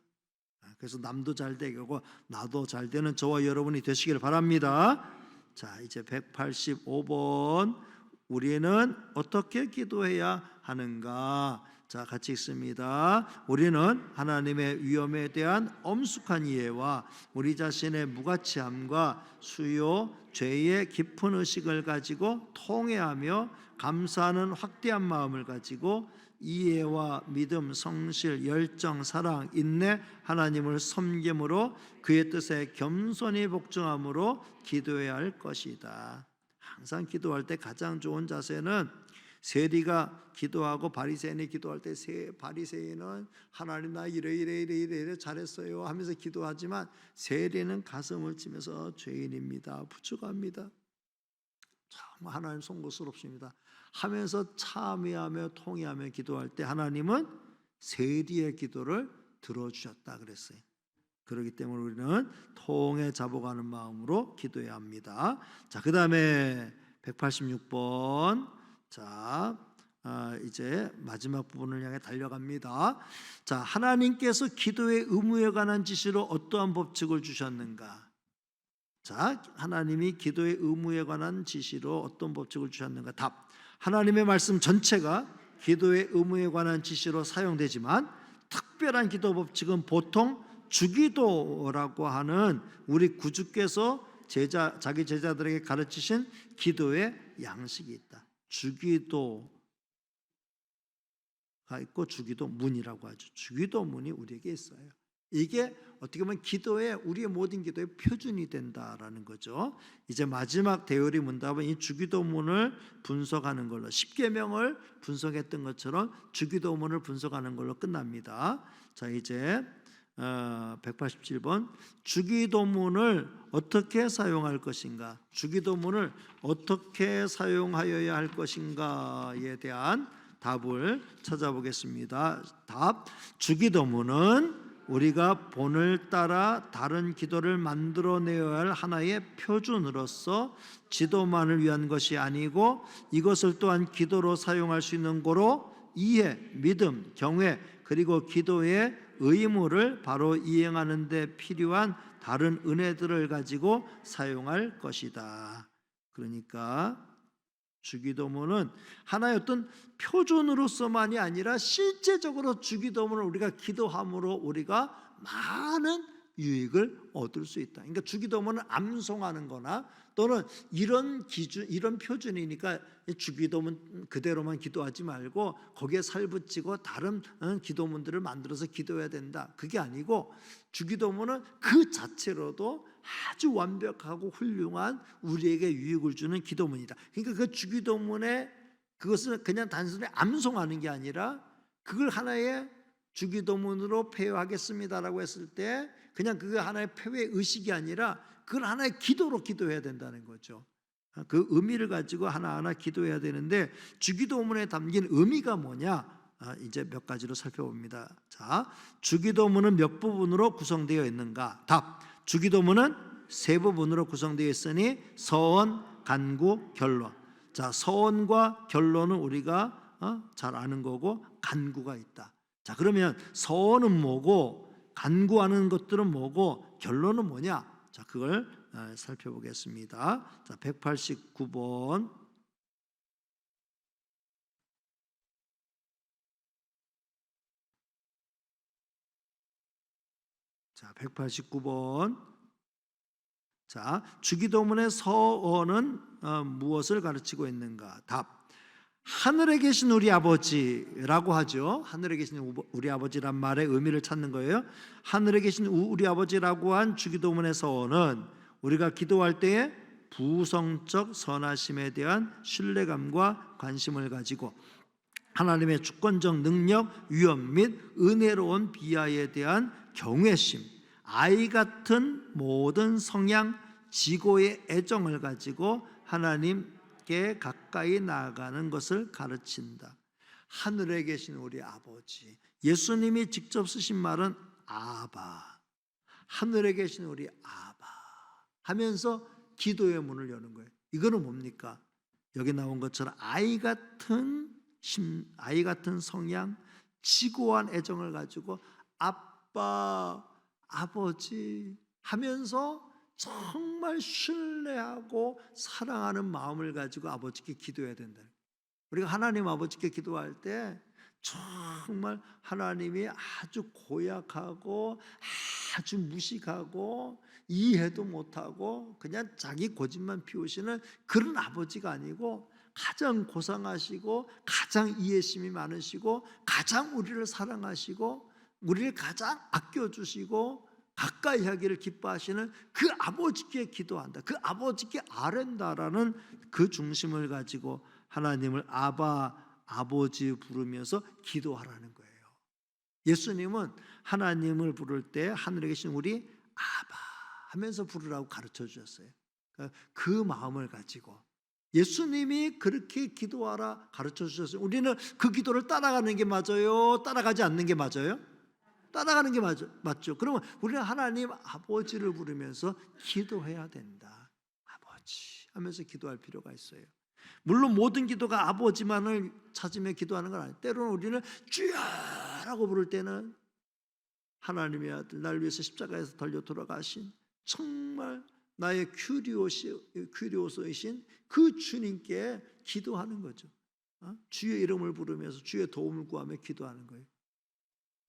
그래서 남도 잘 되고 나도 잘 되는 저와 여러분이 되시길 바랍니다. 자, 이제 185번, 우리는 어떻게 기도해야 하는가? 자, 같이 읽습니다. 우리는 하나님의 위엄에 대한 엄숙한 이해와 우리 자신의 무가치함과 수요, 죄의 깊은 의식을 가지고 통회하며 감사하는 확대한 마음을 가지고 이해와 믿음, 성실, 열정, 사랑, 인내, 하나님을 섬김으로 그의 뜻에 겸손히 복종함으로 기도해야 할 것이다. 항상 기도할 때 가장 좋은 자세는, 세리가 기도하고 바리새인이 기도할 때 바리새인은 하나님 나 이래 잘했어요 하면서 기도하지만 세리는 가슴을 치면서 죄인입니다, 부족합니다, 참 하나님 송구스럽습니다 하면서 참회하며 통회하며 기도할 때 하나님은 세리의 기도를 들어주셨다 그랬어요. 그렇기 때문에 우리는 통해 잡아가는 마음으로 기도해야 합니다. 자, 그 다음에 186번. 자, 이제 마지막 부분을 향해 달려갑니다. 자, 하나님께서 기도의 의무에 관한 지시로 어떠한 법칙을 주셨는가? 자, 하나님이 기도의 의무에 관한 지시로 어떤 법칙을 주셨는가? 답, 하나님의 말씀 전체가 기도의 의무에 관한 지시로 사용되지만 특별한 기도 법칙은 보통 주기도라고 하는 우리 구주께서 자기 제자들에게 가르치신 기도의 양식이 있다. 주기도가 있고 주기도문이라고 하죠. 주기도문이 우리에게 있어요. 이게 어떻게 보면 우리의 모든 기도의 표준이 된다라는 거죠. 이제 마지막 대요리 문답은 이 주기도문을 분석하는 걸로, 십계명을 분석했던 것처럼 주기도문을 분석하는 걸로 끝납니다. 자, 이제 187번, 주기도문을 어떻게 사용할 것인가? 주기도문을 어떻게 사용하여야 할 것인가에 대한 답을 찾아보겠습니다. 답, 주기도문은 우리가 본을 따라 다른 기도를 만들어내어야 할 하나의 표준으로서 지도만을 위한 것이 아니고 이것을 또한 기도로 사용할 수 있는 거로 이해, 믿음, 경외, 그리고 기도의 의무를 바로 이행하는 데 필요한 다른 은혜들을 가지고 사용할 것이다. 그러니까 주기도문은 하나의 어떤 표준으로서만이 아니라 실제적으로 주기도문을 우리가 기도함으로 우리가 많은 유익을 얻을 수 있다. 그러니까 주기도문을 암송하는 거나 또는 이런 기준, 이런 표준이니까 주기도문 그대로만 기도하지 말고 거기에 살붙이고 다른 기도문들을 만들어서 기도해야 된다. 그게 아니고 주기도문은 그 자체로도 아주 완벽하고 훌륭한 우리에게 유익을 주는 기도문이다. 그러니까 그 주기도문에 그것을 그냥 단순히 암송하는 게 아니라 그걸 하나의 주기도문으로 폐회하겠습니다라고 했을 때 그냥 그게 하나의 폐회 의식이 아니라 그걸 하나의 기도로 기도해야 된다는 거죠. 그 의미를 가지고 하나하나 기도해야 되는데 주기도문에 담긴 의미가 뭐냐? 이제 몇 가지로 살펴봅니다. 자, 주기도문은 몇 부분으로 구성되어 있는가? 답. 주기도문은 세 부분으로 구성되어 있으니 서원, 간구, 결론. 자, 서원과 결론은 우리가 잘 아는 거고 간구가 있다. 자, 그러면 서원은 뭐고 간구하는 것들은 뭐고 결론은 뭐냐? 자, 그걸 살펴보겠습니다. 자, 189번. 자, 189번. 자, 주기도문의 서원은 무엇을 가르치고 있는가? 답. 하늘에 계신 우리 아버지라고 하죠. 하늘에 계신 우리 아버지란 말의 의미를 찾는 거예요. 하늘에 계신 우리 아버지라고 한 주기도문의 서원은 우리가 기도할 때에 부성적 선하심에 대한 신뢰감과 관심을 가지고 하나님의 주권적 능력, 위엄 및 은혜로운 비하에 대한 경외심, 아이 같은 모든 성향, 지고의 애정을 가지고 하나님께 가까이 나아가는 것을 가르친다. 하늘에 계신 우리 아버지, 예수님이 직접 쓰신 말은 아바, 하늘에 계신 우리 아바 하면서 기도의 문을 여는 거예요. 이거는 뭡니까? 여기 나온 것처럼 아이 같은 성향, 지고한 애정을 가지고 아빠, 아버지 하면서 정말 신뢰하고 사랑하는 마음을 가지고 아버지께 기도해야 된다. 우리가 하나님 아버지께 기도할 때 정말 하나님이 아주 고약하고 아주 무식하고 이해도 못하고 그냥 자기 고집만 피우시는 그런 아버지가 아니고 가장 고상하시고 가장 이해심이 많으시고 가장 우리를 사랑하시고 우리를 가장 아껴주시고 가까이 하기를 기뻐하시는 그 아버지께 기도한다. 그 아버지께 아랜다라는 그 중심을 가지고 하나님을 아바, 아버지 부르면서 기도하라는 거예요. 예수님은 하나님을 부를 때 하늘에 계신 우리 아바 하면서 부르라고 가르쳐 주셨어요. 그 마음을 가지고 예수님이 그렇게 기도하라 가르쳐 주셨어요. 우리는 그 기도를 따라가는 게 맞아요? 따라가지 않는 게 맞아요? 따라가는 게 맞죠. 그러면 우리는 하나님 아버지를 부르면서 기도해야 된다. 아버지 하면서 기도할 필요가 있어요. 물론 모든 기도가 아버지만을 찾으며 기도하는 건 아니에요. 때로는 우리는 주여라고 부를 때는 하나님의 아들 날 위해서 십자가에서 달려 돌아가신 정말 나의 큐리오소이신 그 주님께 기도하는 거죠. 주의 이름을 부르면서 주의 도움을 구하며 기도하는 거예요.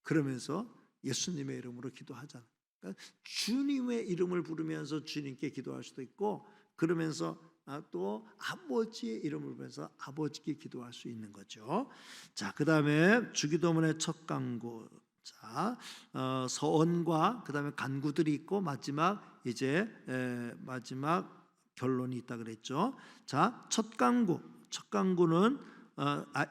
그러면서 예수님의 이름으로 기도하잖아요. 그러니까 주님의 이름을 부르면서 주님께 기도할 수도 있고 그러면서 또 아버지의 이름을 부르면서 아버지께 기도할 수 있는 거죠. 자, 그 다음에 주기도문의 첫 간구, 자, 서원과 그 다음에 간구들이 있고 마지막 결론이 있다 그랬죠. 자, 첫 간구는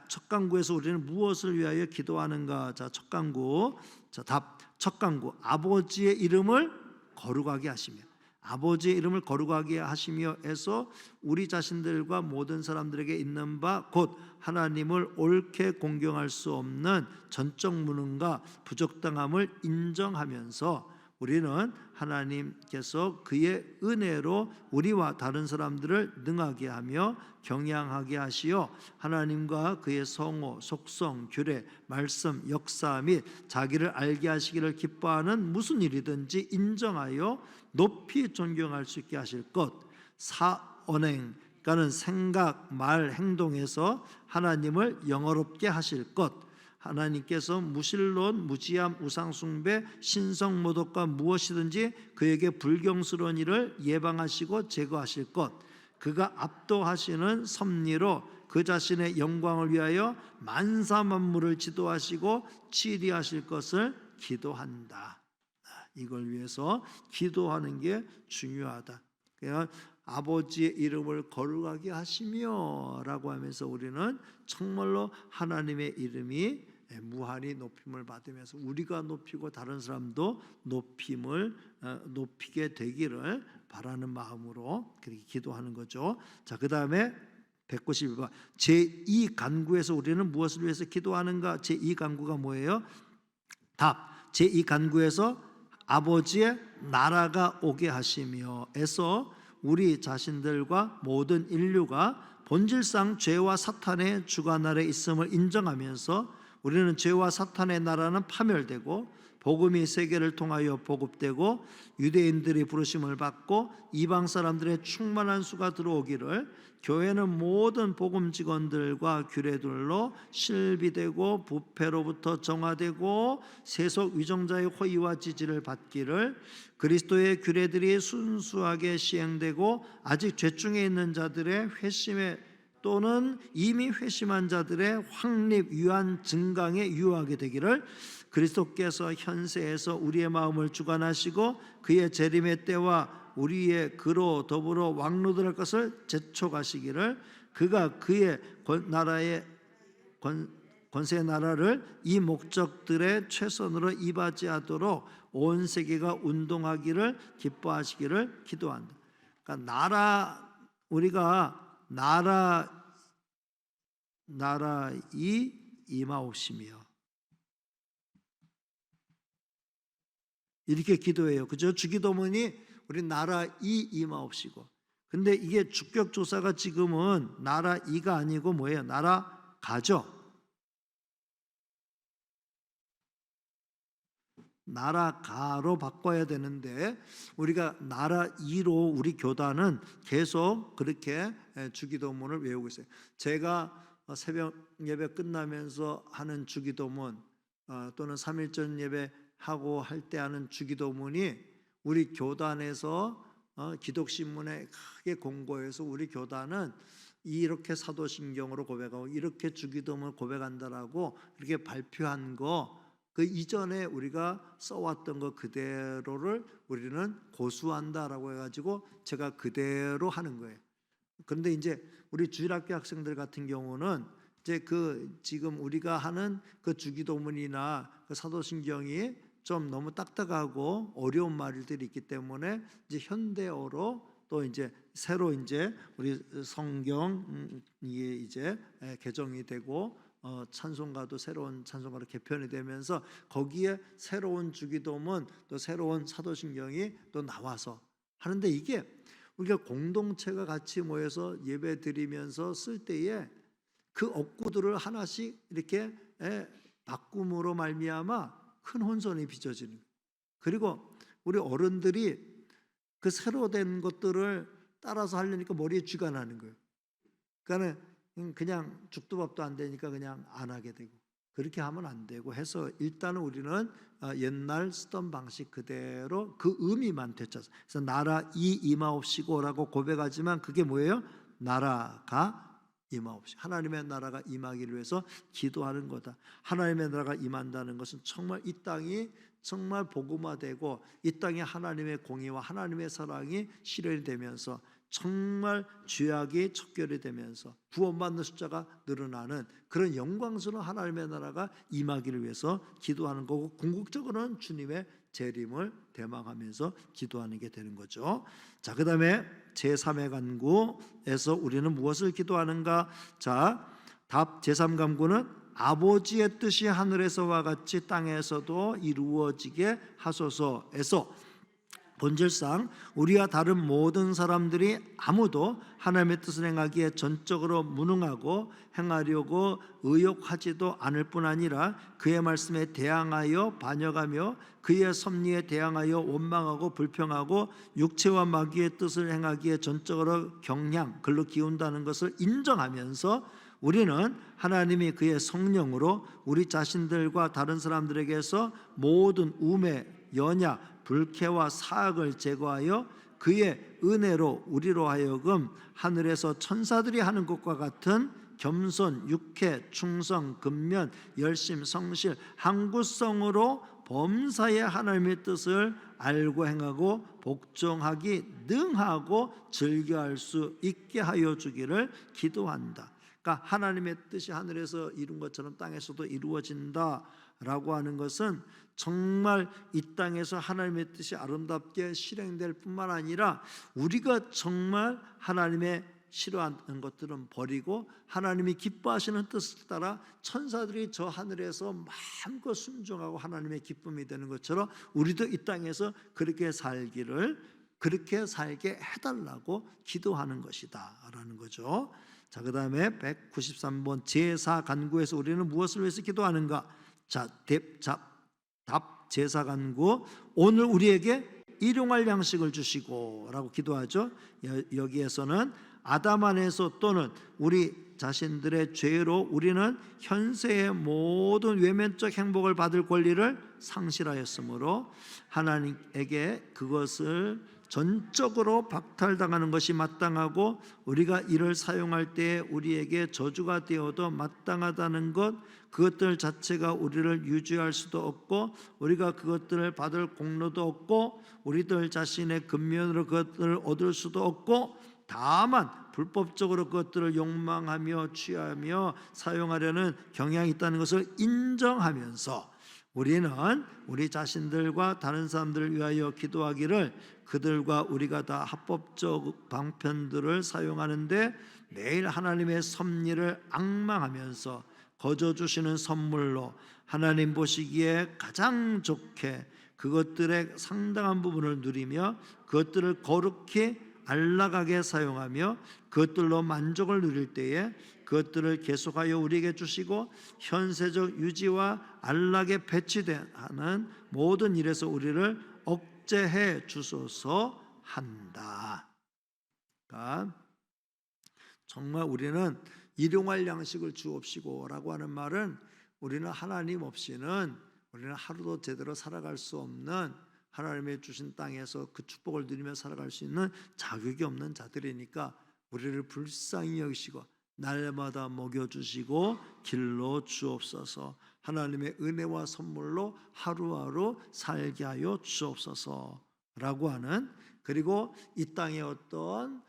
첫 간구에서 우리는 무엇을 위하여 기도하는가? 자, 첫 간구. 자, 답. 첫 간구. 아버지의 이름을 거룩하게 하시며. 아버지의 이름을 거룩하게 하시며 해서 우리 자신들과 모든 사람들에게 있는 바 곧 하나님을 옳게 공경할 수 없는 전적 무능과 부적당함을 인정하면서 우리는 하나님께서 그의 은혜로 우리와 다른 사람들을 능하게 하며 경향하게 하시어 하나님과 그의 성호, 속성, 규례, 말씀, 역사 및 자기를 알게 하시기를 기뻐하는 무슨 일이든지 인정하여 높이 존경할 수 있게 하실 것. 사언행, 그러니까는 생각, 말, 행동에서 하나님을 영어롭게 하실 것. 하나님께서 무신론, 무지함, 우상숭배, 신성모독과 무엇이든지 그에게 불경스러운 일을 예방하시고 제거하실 것. 그가 압도하시는 섭리로 그 자신의 영광을 위하여 만사 만물을 지도하시고 치리하실 것을 기도한다. 이걸 위해서 기도하는 게 중요하다. 그냥 아버지의 이름을 거룩하게 하시며 라고 하면서 우리는 정말로 하나님의 이름이 무한히 높임을 받으면서 우리가 높이고 다른 사람도 높이게 되기를 바라는 마음으로 그렇게 기도하는 거죠. 자, 그 다음에 192번 제2간구에서 우리는 무엇을 위해서 기도하는가? 제2간구가 뭐예요? 답. 제2간구에서 아버지의 나라가 오게 하시며 에서 우리 자신들과 모든 인류가 본질상 죄와 사탄의 주관 아래 있음을 인정하면서 우리는 죄와 사탄의 나라는 파멸되고 복음이 세계를 통하여 보급되고 유대인들이 부르심을 받고 이방 사람들의 충만한 수가 들어오기를 교회는 모든 복음 직원들과 규례들로 실비되고 부패로부터 정화되고 세속 위정자의 호의와 지지를 받기를 그리스도의 규례들이 순수하게 시행되고 아직 죄 중에 있는 자들의 회심에 또는 이미 회심한 자들의 확립, 유한, 증강에 유하게 되기를 그리스도께서 현세에서 우리의 마음을 주관하시고 그의 재림의 때와 우리의 그로 더불어 왕노들할 것을 재촉하시기를 그가 그의 나라의 권세의 나라를 이 목적들의 최선으로 이바지하도록 온 세계가 운동하기를 기뻐하시기를 기도한다. 그러니까 우리가 나라이 임하옵시며 이렇게 기도해요. 그죠? 주기도문이 우리 나라이 임하옵시고. 근데 이게 주격 조사가 지금은 나라이가 아니고 뭐예요? 나라가죠. 나라가로 바꿔야 되는데 우리가 나라이로 우리 교단은 계속 그렇게 주기도문을 외우고 있어요. 제가 새벽 예배 끝나면서 하는 주기도문 또는 3.1절 예배 하고 할 때 하는 주기도문이 우리 교단에서 기독신문에 크게 공고해서 우리 교단은 이렇게 사도신경으로 고백하고 이렇게 주기도문을 고백한다라고 이렇게 발표한 거 그 이전에 우리가 써왔던 거 그대로를 우리는 고수한다라고 해가지고 제가 그대로 하는 거예요. 그런데 이제 우리 주일학교 학생들 같은 경우는 이제 지금 우리가 하는 그 주기도문이나 그 사도신경이 좀 너무 딱딱하고 어려운 말들이 있기 때문에 이제 현대어로 또 이제 새로 이제 우리 성경이 이제 개정이 되고 찬송가도 새로운 찬송가로 개편이 되면서 거기에 새로운 주기도문 또 새로운 사도신경이 또 나와서 하는데 이게 우리가 공동체가 같이 모여서 예배 드리면서 쓸 때에 그 억구들을 하나씩 이렇게 바꿈으로 말미암아 큰 혼선이 빚어지는 거예요. 그리고 우리 어른들이 그 새로 된 것들을 따라서 하려니까 머리에 쥐가 나는 거예요. 그러니까 그냥 죽도 밥도 안 되니까 그냥 안 하게 되고 그렇게 하면 안 되고 해서 일단은 우리는 옛날 쓰던 방식 그대로 그 의미만 되찾아서 그래서 나라 임하옵시고라고 고백하지만 그게 뭐예요? 나라가 임하옵시 하나님의 나라가 임하기를 위해서 기도하는 거다. 하나님의 나라가 임한다는 것은 정말 이 땅이 정말 복음화되고 이 땅에 하나님의 공의와 하나님의 사랑이 실현이 되면서 정말 죄악이 척결이 되면서 구원받는 숫자가 늘어나는 그런 영광스러운 하나님의 나라가 임하기를 위해서 기도하는 거고 궁극적으로는 주님의 재림을 대망하면서 기도하는 게 되는 거죠. 자, 그 다음에 제3의 간구에서 우리는 무엇을 기도하는가? 자, 답 제3간구는 아버지의 뜻이 하늘에서와 같이 땅에서도 이루어지게 하소서에서 본질상 우리와 다른 모든 사람들이 아무도 하나님의 뜻을 행하기에 전적으로 무능하고 행하려고 의욕하지도 않을 뿐 아니라 그의 말씀에 대항하여 반역하며 그의 섭리에 대항하여 원망하고 불평하고 육체와 마귀의 뜻을 행하기에 전적으로 경향, 글로 기운다는 것을 인정하면서 우리는 하나님이 그의 성령으로 우리 자신들과 다른 사람들에게서 모든 우매, 연약, 불쾌와 사악을 제거하여 그의 은혜로 우리로 하여금 하늘에서 천사들이 하는 것과 같은 겸손, 육회, 충성, 근면, 열심, 성실, 항구성으로 범사에 하나님의 뜻을 알고 행하고 복종하기 능하고 즐겨할 수 있게 하여 주기를 기도한다. 그러니까 하나님의 뜻이 하늘에서 이룬 것처럼 땅에서도 이루어진다라고 하는 것은 정말 이 땅에서 하나님의 뜻이 아름답게 실행될 뿐만 아니라 우리가 정말 하나님의 싫어하는 것들은 버리고 하나님이 기뻐하시는 뜻을 따라 천사들이 저 하늘에서 마음껏 순종하고 하나님의 기쁨이 되는 것처럼 우리도 이 땅에서 그렇게 살게 해달라고 기도하는 것이다 라는 거죠. 자, 그 다음에 193번 제사간구에서 우리는 무엇을 위해서 기도하는가? 답 제사간구, 오늘 우리에게 일용할 양식을 주시고 라고 기도하죠. 여기에서는 아담 안에서 또는 우리 자신들의 죄로 우리는 현세의 모든 외면적 행복을 받을 권리를 상실하였으므로 하나님에게 그것을 전적으로 박탈당하는 것이 마땅하고 우리가 이를 사용할 때 우리에게 저주가 되어도 마땅하다는 것, 그것들 자체가 우리를 유지할 수도 없고 우리가 그것들을 받을 공로도 없고 우리들 자신의 근면으로 그것들을 얻을 수도 없고 다만 불법적으로 그것들을 욕망하며 취하며 사용하려는 경향이 있다는 것을 인정하면서 우리는 우리 자신들과 다른 사람들을 위하여 기도하기를 그들과 우리가 다 합법적 방편들을 사용하는데 매일 하나님의 섭리를 앙망하면서 거저 주시는 선물로 하나님 보시기에 가장 좋게 그것들의 상당한 부분을 누리며 그것들을 거룩히 안락하게 사용하며 그것들로 만족을 누릴 때에 그것들을 계속하여 우리에게 주시고 현세적 유지와 안락에 배치하는 모든 일에서 우리를 억제해 주소서 한다. 그러니까 정말 우리는 일용할 양식을 주옵시고라고 하는 말은 우리는 하나님 없이는 우리는 하루도 제대로 살아갈 수 없는, 하나님의 주신 땅에서 그 축복을 누리며 살아갈 수 있는 자격이 없는 자들이니까 우리를 불쌍히 여기시고 날마다 먹여주시고 길러 주옵소서. 하나님의 은혜와 선물로 하루하루 살게 하여 주옵소서라고 하는, 그리고 이 땅의 어떤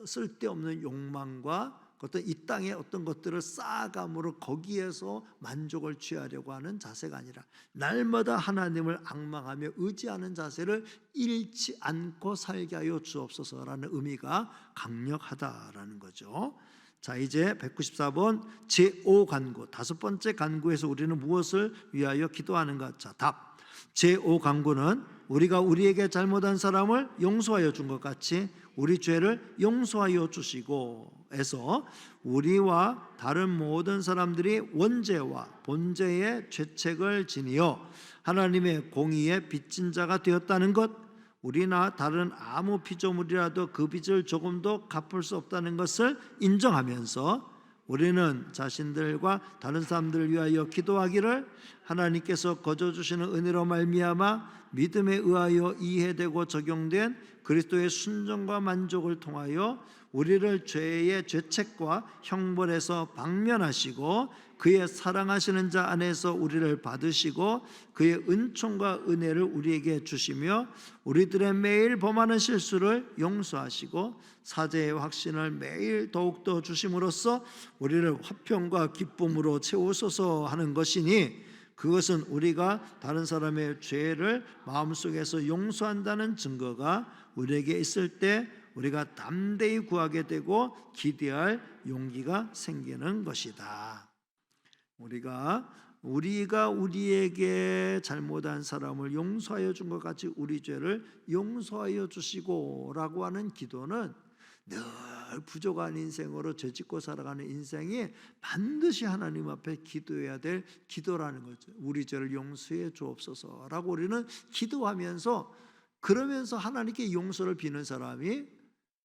쓸데없는 욕망과 어떤 이 땅의 어떤 것들을 쌓아감으로 거기에서 만족을 취하려고 하는 자세가 아니라 날마다 하나님을 앙망하며 의지하는 자세를 잃지 않고 살게 하여 주옵소서라는 의미가 강력하다라는 거죠. 자, 이제 194번 제5간구, 다섯 번째 간구에서 우리는 무엇을 위하여 기도하는가? 자, 답. 제5간구는 우리가 우리에게 잘못한 사람을 용서하여 준 것 같이 우리 죄를 용서하여 주시고 해서 우리와 다른 모든 사람들이 원죄와 본죄의 죄책을 지니어 하나님의 공의에 빚진 자가 되었다는 것, 우리나 다른 아무 피조물이라도 그 빚을 조금도 갚을 수 없다는 것을 인정하면서 우리는 자신들과 다른 사람들을 위하여 기도하기를 하나님께서 거저 주시는 은혜로 말미암아 믿음에 의하여 이해되고 적용된 그리스도의 순종과 만족을 통하여 우리를 죄의 죄책과 형벌에서 방면하시고 그의 사랑하시는 자 안에서 우리를 받으시고 그의 은총과 은혜를 우리에게 주시며 우리들의 매일 범하는 실수를 용서하시고 사죄의 확신을 매일 더욱더 주심으로써 우리를 화평과 기쁨으로 채우소서 하는 것이니, 그것은 우리가 다른 사람의 죄를 마음속에서 용서한다는 증거가 우리에게 있을 때 우리가 담대히 구하게 되고 기대할 용기가 생기는 것이다. 우리가 우리에게 잘못한 사람을 용서하여 준 것 같이 우리 죄를 용서하여 주시고 라고 하는 기도는 늘 부족한 인생으로 죄짓고 살아가는 인생이 반드시 하나님 앞에 기도해야 될 기도라는 거죠. 우리 죄를 용서해 주옵소서라고 우리는 기도하면서, 그러면서 하나님께 용서를 비는 사람이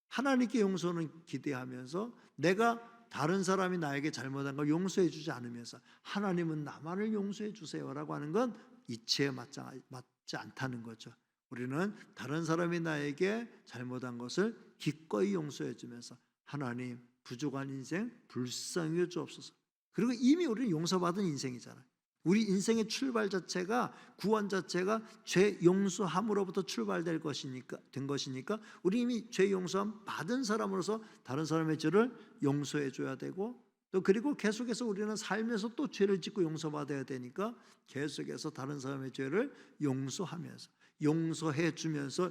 하나님께 용서는 기대하면서 내가 다른 사람이 나에게 잘못한 걸 용서해 주지 않으면서 하나님은 나만을 용서해 주세요라고 하는 건 이치에 맞지 않다는 거죠. 우리는 다른 사람이 나에게 잘못한 것을 기꺼이 용서해 주면서 하나님, 부족한 인생 불쌍히 여겨 주옵소서. 그리고 이미 우리는 용서받은 인생이잖아요. 우리 인생의 출발 자체가, 구원 자체가 죄 용서함으로부터 출발될 것이니까, 된 것이니까 우리 이미 죄 용서함 받은 사람으로서 다른 사람의 죄를 용서해 줘야 되고, 또 그리고 계속해서 우리는 살면서 또 죄를 짓고 용서받아야 되니까 계속해서 다른 사람의 죄를 용서하면서, 용서해 주면서,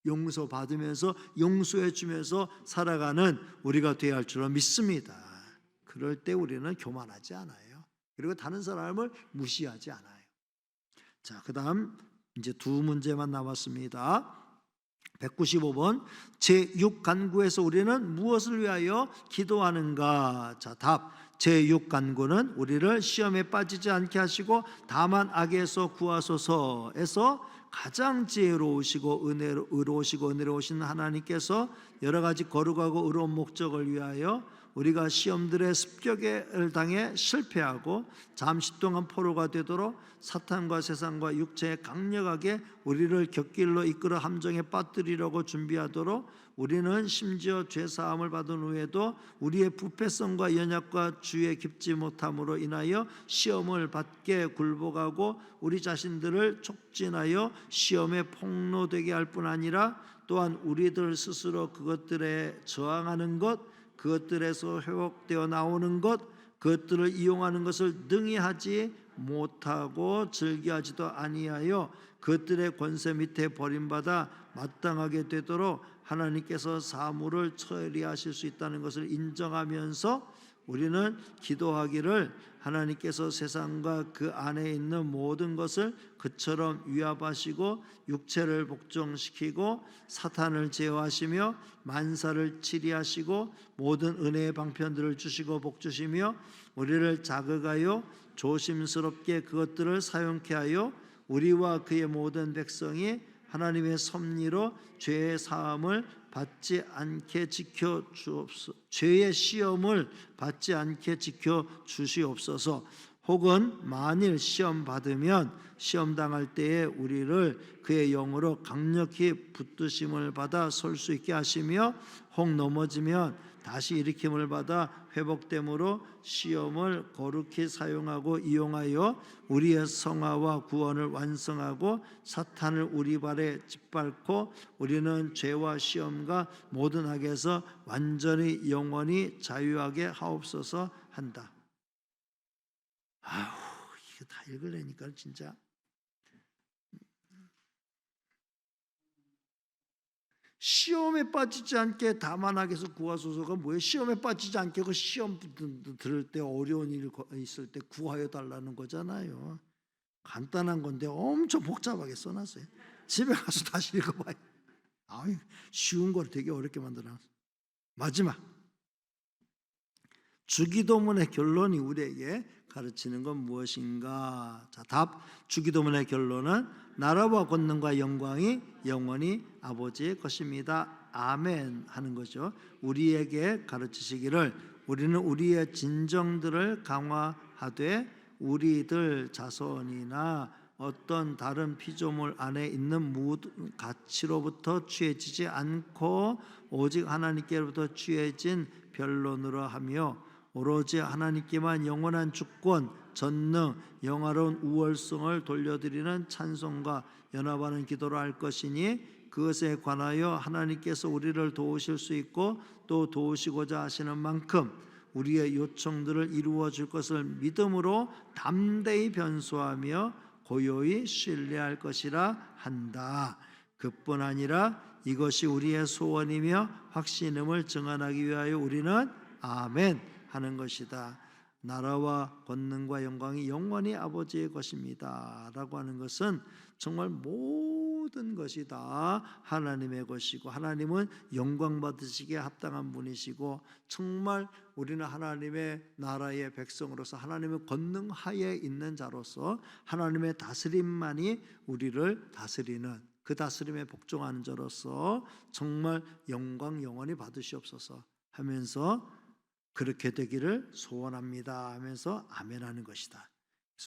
용서받으면서 용서해 주면서 살아가는 우리가 되어야 할 줄로 믿습니다. 그럴 때 우리는 교만하지 않아요. 그리고 다른 사람을 무시하지 않아요. 자, 그다음 이제 두 문제만 남았습니다. 195번, 제6간구에서 우리는 무엇을 위하여 기도하는가? 자, 답. 제6간구는 우리를 시험에 빠지지 않게 하시고 다만 악에서 구하소서에서 가장 지혜로우시고 의로우시고 은혜로우신 하나님께서 여러 가지 거룩하고 의로운 목적을 위하여 우리가 시험들의 습격을 당해 실패하고 잠시 동안 포로가 되도록 사탄과 세상과 육체에 강력하게 우리를 곁길로 이끌어 함정에 빠뜨리려고 준비하도록, 우리는 심지어 죄사함을 받은 후에도 우리의 부패성과 연약과 주의 깊지 못함으로 인하여 시험을 받게 굴복하고 우리 자신들을 촉진하여 시험에 폭로되게 할 뿐 아니라 또한 우리들 스스로 그것들에 저항하는 것, 그것들에서 회복되어 나오는 것, 그것들을 이용하는 것을 능히 하지 못하고 즐겨하지도 아니하여 그것들의 권세 밑에 버림받아 마땅하게 되도록 하나님께서 사물을 처리하실 수 있다는 것을 인정하면서 우리는 기도하기를 하나님께서 세상과 그 안에 있는 모든 것을 그처럼 위압하시고 육체를 복종시키고 사탄을 제어하시며 만사를 치리하시고 모든 은혜의 방편들을 주시고 복주시며 우리를 자극하여 조심스럽게 그것들을 사용케 하여 우리와 그의 모든 백성이 하나님의 섭리로 죄의 사함을 받지 않게 지켜 주옵소서. 죄의 시험을 받지 않게 지켜 주시옵소서. 혹은 만일 시험 받으면 시험 당할 때에 우리를 그의 영으로 강력히 붙드심을 받아 설 수 있게 하시며, 혹 넘어지면 다시 일으킴을 받아 회복됨으로 시험을 거룩히 사용하고 이용하여 우리의 성화와 구원을 완성하고 사탄을 우리 발에 짓밟고 우리는 죄와 시험과 모든 악에서 완전히 영원히 자유하게 하옵소서 한다. 아우, 이거 다 읽으려니까 진짜 시험에 빠지지 않게 다만 악에서 구하소서가 뭐예요? 시험에 빠지지 않게 그 시험 들을 때 어려운 일 있을 때 구하여 달라는 거잖아요. 간단한 건데 엄청 복잡하게 써놨어요. 집에 가서 다시 읽어봐요. 아유, 쉬운 걸 되게 어렵게 만들어놨어요. 마지막, 주기도문의 결론이 우리에게 가르치는 건 무엇인가? 자, 답. 주기도문의 결론은 나라와 권능과 영광이 영원히 아버지의 것입니다. 아멘 하는 거죠. 우리에게 가르치시기를 우리는 우리의 진정들을 강화하되 우리들 자손이나 어떤 다른 피조물 안에 있는 모든 가치로부터 취해지지 않고 오직 하나님께로부터 취해진 변론으로 하며 오로지 하나님께만 영원한 주권, 전능, 영화로운 우월성을 돌려드리는 찬송과 연합하는 기도를 할 것이니 그것에 관하여 하나님께서 우리를 도우실 수 있고 또 도우시고자 하시는 만큼 우리의 요청들을 이루어 줄 것을 믿음으로 담대히 변소하며 고요히 신뢰할 것이라 한다. 그뿐 아니라 이것이 우리의 소원이며 확신임을 증언하기 위하여 우리는 아멘 하는 것이다. 나라와 권능과 영광이 영원히 아버지의 것입니다 라고 하는 것은 정말 모든 것이 다 하나님의 것이고 하나님은 영광 받으시기에 합당한 분이시고 정말 우리는 하나님의 나라의 백성으로서 하나님의 권능 하에 있는 자로서 하나님의 다스림만이 우리를 다스리는, 그 다스림에 복종하는 자로서 정말 영광 영원히 받으시옵소서 하면서 그렇게 되기를 소원합니다 하면서 아멘하는 것이다.